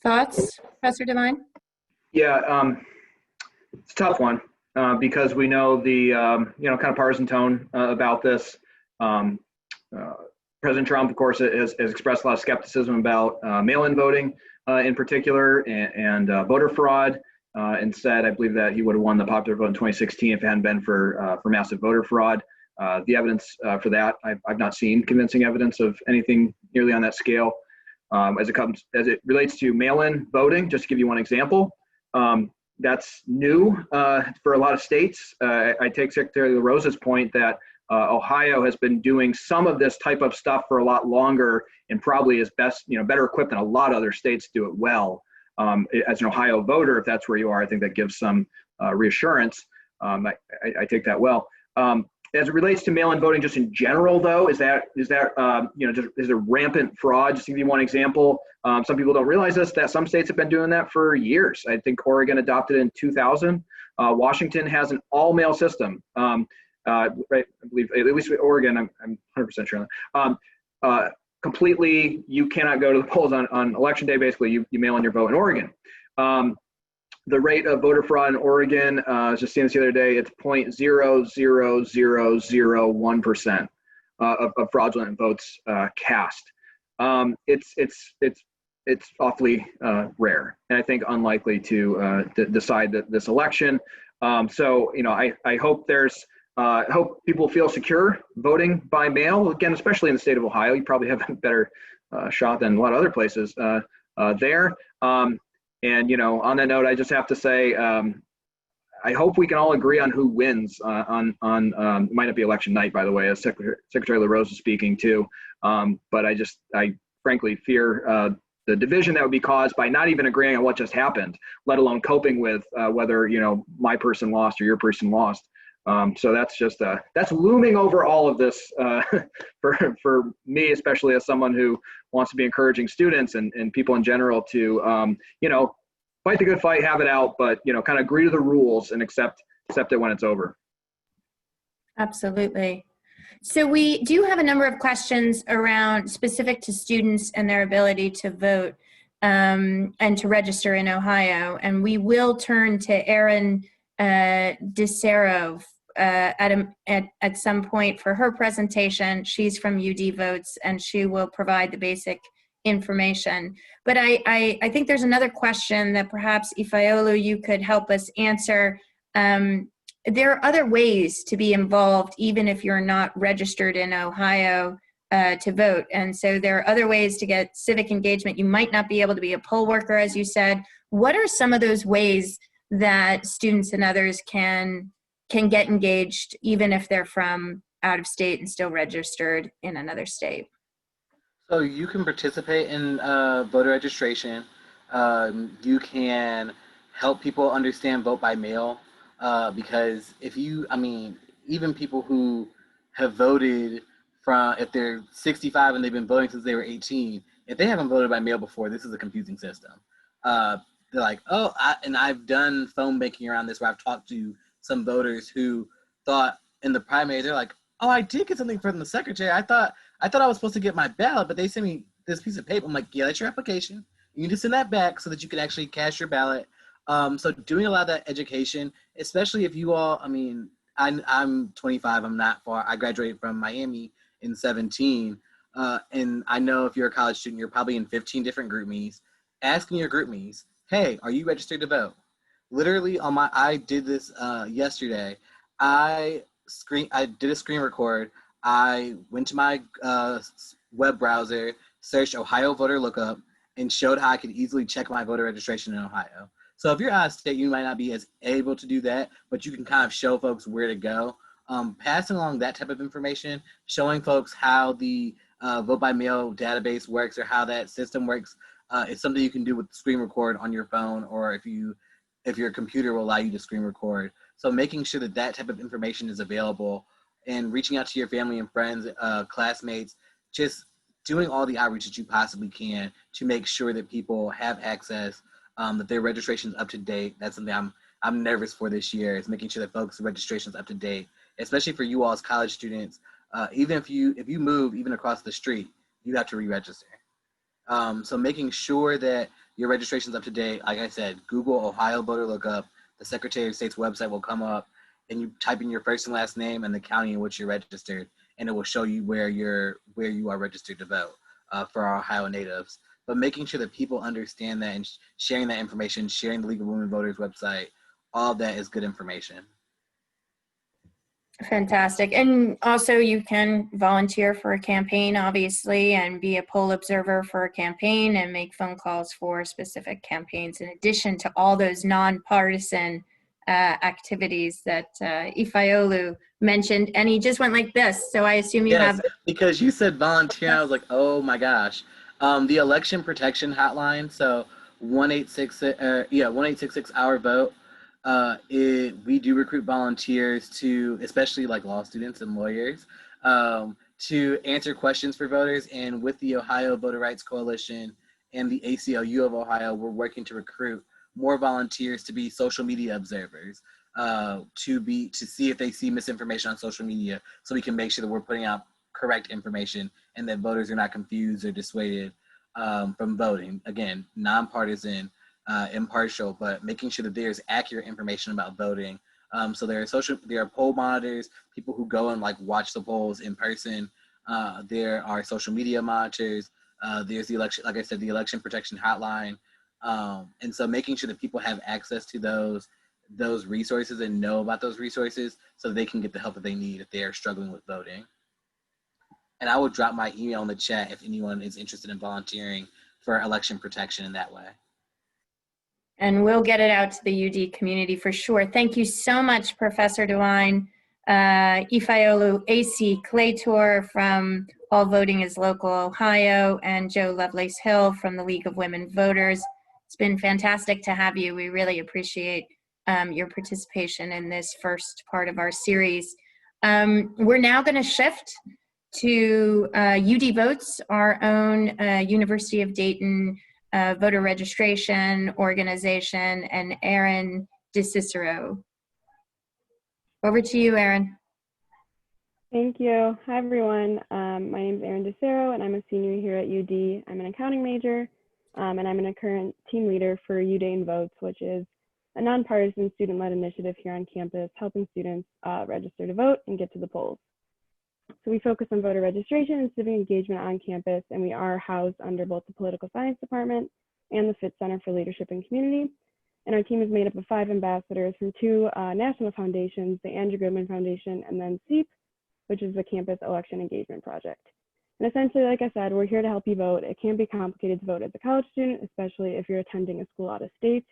Thoughts, Professor Devine? Yeah, it's a tough one because we know the kind of partisan tone about this. President Trump, of course, has expressed a lot of skepticism about mail-in voting in particular and voter fraud, and said, I believe, that he would have won the popular vote in 2016 if it hadn't been for massive voter fraud. The evidence for that, I've not seen convincing evidence of anything nearly on that scale. As it relates to mail-in voting, just to give you one example, that's new for a lot of states. I take Secretary LaRose's point that Ohio has been doing some of this type of stuff for a lot longer and probably is better equipped than a lot of other states to do it well. As an Ohio voter, if that's where you are, I think that gives some reassurance. I take that well. As it relates to mail-in voting, just in general, though, is there rampant fraud? Just to give you one example, some people don't realize this, that some states have been doing that for years. I think Oregon adopted it in 2000. Washington has an all-mail system. Right, I believe, at least with Oregon, I'm 100% sure on that. Completely, you cannot go to the polls on election day. Basically, you mail in your vote in Oregon. The rate of voter fraud in Oregon, I was just seeing this the other day, it's 0.00001% of fraudulent votes cast. It's awfully rare, and I think unlikely to decide this election. So, I hope I hope people feel secure voting by mail. Again, especially in the state of Ohio, you probably have a better shot than a lot of other places there. And, on that note, I just have to say, I hope we can all agree on who wins on it might not be election night, by the way, as Secretary LaRose is speaking too. But I frankly fear the division that would be caused by not even agreeing on what just happened, let alone coping with whether, my person lost or your person lost. So that's just that's looming over all of this for me, especially as someone who wants to be encouraging students and people in general to fight the good fight, have it out, but kind of agree to the rules and accept it when it's over. Absolutely. So we do have a number of questions around specific to students and their ability to vote and to register in Ohio, and we will turn to Erin DeCero at some point for her presentation. She's from UD Votes, and she will provide the basic information. But I think there's another question that perhaps, Ifeolu, you could help us answer. There are other ways to be involved, even if you're not registered in Ohio to vote. And so there are other ways to get civic engagement. You might not be able to be a poll worker, as you said. What are some of those ways that students and others can get engaged, even if they're from out of state and still registered in another state? So you can participate in voter registration. You can help people understand vote by mail because even people who have voted if they're 65 and they've been voting since they were 18, if they haven't voted by mail before, this is a confusing system. They're like, and I've done phone banking around this where I've talked to some voters who thought in the primary, they're like, oh, I did get something from the secretary. I thought I was supposed to get my ballot, but they sent me this piece of paper. I'm like, yeah, that's your application. You need to send that back so that you can actually cast your ballot. So doing a lot of that education, especially if you all, I'm 25, I'm not far. I graduated from Miami in 2017. And I know if you're a college student, you're probably in 15 different group me's. Asking your group me's, hey, are you registered to vote? Literally I did this yesterday. I did a screen record. I went to my web browser, searched Ohio voter lookup, and showed how I could easily check my voter registration in Ohio. So if you're out of state, you might not be as able to do that, but you can kind of show folks where to go. Passing along that type of information, showing folks how the vote by mail database works or how that system works, is something you can do with screen record on your phone, or if your computer will allow you to screen record. So making sure that type of information is available and reaching out to your family and friends, classmates, just doing all the outreach that you possibly can to make sure that people have access, that their registration is up to date. That's something I'm nervous for this year, is making sure that folks' registration is up to date, especially for you all as college students. Even if you move even across the street, you have to re-register. So making sure that your registration is up to date. Like I said, Google Ohio voter lookup. The Secretary of State's website will come up, and you type in your first and last name and the county in which you're registered, and it will show you where you are registered to vote for our Ohio natives. But making sure that people understand that and sharing that information, sharing the League of Women Voters website, all of that is good information. Fantastic. And also you can volunteer for a campaign, obviously, and be a poll observer for a campaign and make phone calls for specific campaigns, in addition to all those nonpartisan activities that Ifeolu mentioned, and he just went like this. So I assume you Yes, have. because you said volunteer, I was like, oh my gosh. The election protection hotline, so 1-866 our vote. We do recruit volunteers to, especially like law students and lawyers, to answer questions for voters. And with the Ohio Voter Rights Coalition and the ACLU of Ohio, we're working to recruit more volunteers to be social media observers, to see if they see misinformation on social media, so we can make sure that we're putting out correct information and that voters are not confused or dissuaded from voting. Again, nonpartisan, impartial, but making sure that there's accurate information about voting. So there are poll monitors, people who go and like watch the polls in person. There are social media monitors. There's the election, like I said, the election protection hotline. And so making sure that people have access to those resources and know about those resources so they can get the help that they need if they are struggling with voting. And I will drop my email in the chat if anyone is interested in volunteering for election protection in that way. And we'll get it out to the UD community for sure. Thank you so much, Professor Devine. Ifeolu A.C. Claytor from All Voting is Local Ohio, and Joe Lovelace Hill from the League of Women Voters. It's been fantastic to have you. We really appreciate your participation in this first part of our series. We're now going to shift to UD Votes, our own University of Dayton voter registration organization, and Erin DeCicero. Over to you, Erin. Thank you. Hi, everyone. My name is Erin DeCicero, and I'm a senior here at UD. I'm an accounting major, and I'm a current team leader for Dayton Votes, which is a nonpartisan student-led initiative here on campus, helping students register to vote and get to the polls. So we focus on voter registration and civic engagement on campus, and we are housed under both the Political Science Department and the Fitz Center for Leadership and Community. And our team is made up of 5 ambassadors from 2 national foundations, the Andrew Goodman Foundation and then CEEP, which is the Campus Election Engagement Project. And essentially, like I said, we're here to help you vote. It can be complicated to vote as a college student, especially if you're attending a school out of state,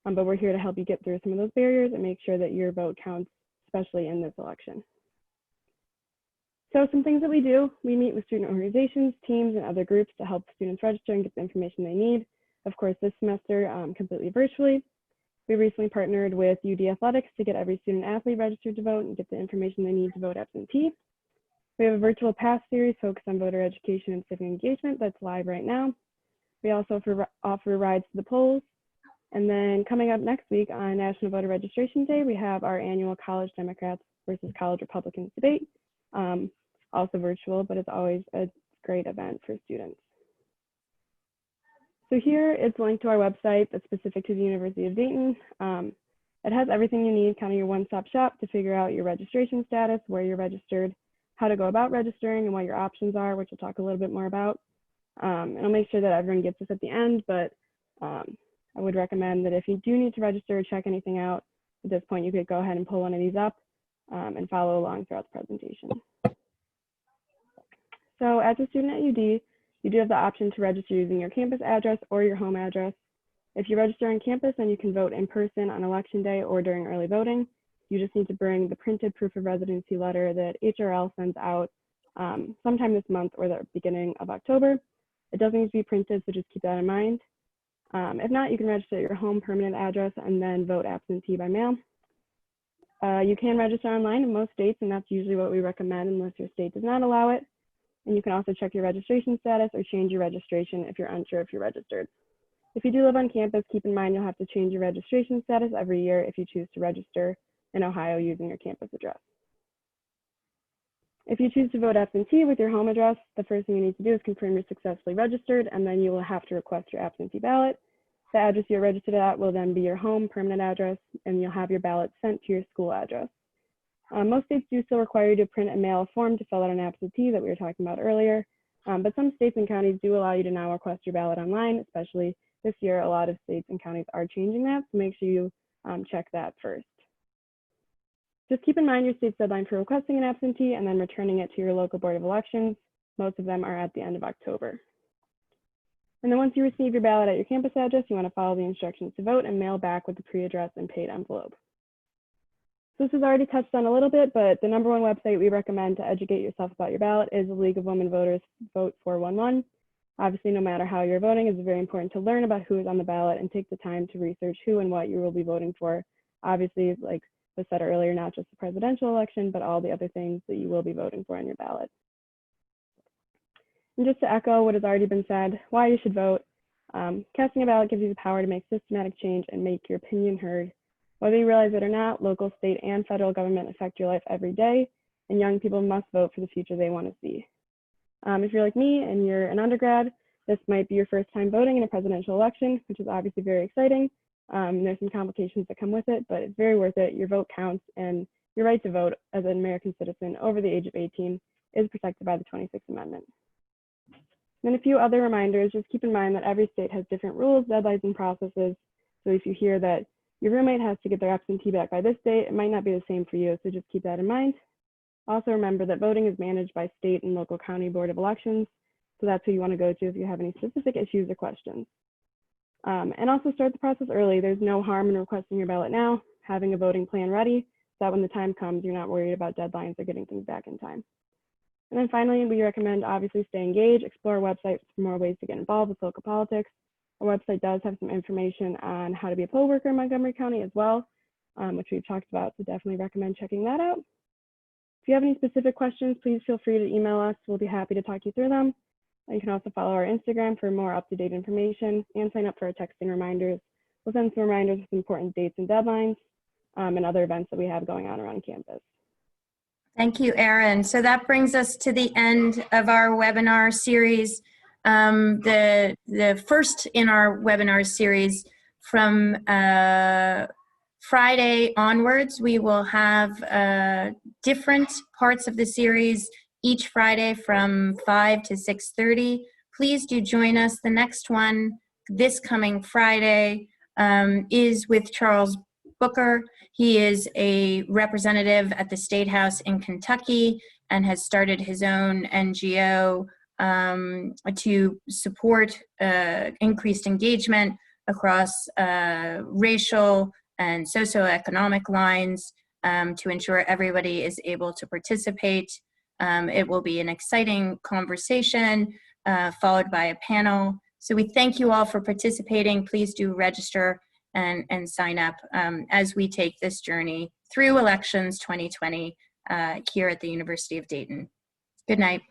but we're here to help you get through some of those barriers and make sure that your vote counts, especially in this election. So some things that we do, we meet with student organizations, teams, and other groups to help students register and get the information they need. Of course, this semester, completely virtually. We recently partnered with UD Athletics to get every student athlete registered to vote and get the information they need to vote absentee. We have a virtual pass series focused on voter education and civic engagement that's live right now. We also offer rides to the polls. And then coming up next week on National Voter Registration Day, we have our annual College Democrats versus College Republicans debate. Also virtual, but it's always a great event for students. So here it's linked to our website that's specific to the University of Dayton. It has everything you need, kind of your one-stop shop to figure out your registration status, where you're registered, how to go about registering, and what your options are, which we'll talk a little bit more about. And I'll make sure that everyone gets this at the end, but I would recommend that if you do need to register or check anything out, at this point you could go ahead and pull one of these up and follow along throughout the presentation. So as a student at UD, you do have the option to register using your campus address or your home address. If you register on campus, then you can vote in person on election day or during early voting. You just need to bring the printed proof of residency letter that HRL sends out sometime this month or the beginning of October. It doesn't need to be printed, so just keep that in mind. If not, you can register at your home permanent address and then vote absentee by mail. You can register online in most states, and that's usually what we recommend unless your state does not allow it. And you can also check your registration status or change your registration if you're unsure if you're registered. If you do live on campus, keep in mind you'll have to change your registration status every year if you choose to register in Ohio using your campus address. If you choose to vote absentee with your home address, the first thing you need to do is confirm you're successfully registered, and then you will have to request your absentee ballot. The address you're registered at will then be your home permanent address, and you'll have your ballot sent to your school address. Most states do still require you to print and mail a form to fill out an absentee that we were talking about earlier, but some states and counties do allow you to now request your ballot online, especially this year. A lot of states and counties are changing that, so make sure you check that first. Just keep in mind your state's deadline for requesting an absentee and then returning it to your local Board of Elections. Most of them are at the end of October. And then once you receive your ballot at your campus address, you want to follow the instructions to vote and mail back with the pre-addressed and paid envelope. So this is already touched on a little bit, but the #1 website we recommend to educate yourself about your ballot is the League of Women Voters Vote 411. Obviously, no matter how you're voting, it's very important to learn about who is on the ballot and take the time to research who and what you will be voting for. Obviously, like was said earlier, not just the presidential election, but all the other things that you will be voting for on your ballot. And just to echo what has already been said, why you should vote. Casting a ballot gives you the power to make systematic change and make your opinion heard. Whether you realize it or not, local, state, and federal government affect your life every day, and young people must vote for the future they want to see. If you're like me and you're an undergrad, this might be your first time voting in a presidential election, which is obviously very exciting. There's some complications that come with it, but it's very worth it. Your vote counts, and your right to vote as an American citizen over the age of 18 is protected by the 26th Amendment. And a few other reminders, just keep in mind that every state has different rules, deadlines, and processes. So if you hear that your roommate has to get their absentee back by this date, it might not be the same for you, so just keep that in mind. Also remember that voting is managed by state and local county board of elections, so that's who you want to go to if you have any specific issues or questions. And also start the process early. There's no harm in requesting your ballot now, having a voting plan ready, so that when the time comes, you're not worried about deadlines or getting things back in time. And then finally, we recommend obviously stay engaged, explore websites for more ways to get involved with local politics. Our website does have some information on how to be a poll worker in Montgomery County as well, which we've talked about, so definitely recommend checking that out. If you have any specific questions, please feel free to email us. We'll be happy to talk you through them. You can also follow our Instagram for more up-to-date information and sign up for our texting reminders. We'll send some reminders with important dates and deadlines and other events that we have going on around campus. Thank you, Erin. So that brings us to the end of our webinar series. The first in our webinar series from Friday onwards, we will have different parts of the series each Friday from 5 to 6:30. Please do join us. The next one this coming Friday is with Charles Booker. He is a representative at the State House in Kentucky and has started his own NGO to support increased engagement across racial and socioeconomic lines to ensure everybody is able to participate. It will be an exciting conversation followed by a panel. So we thank you all for participating. Please do register and sign up as we take this journey through elections 2020 here at the University of Dayton. Good night.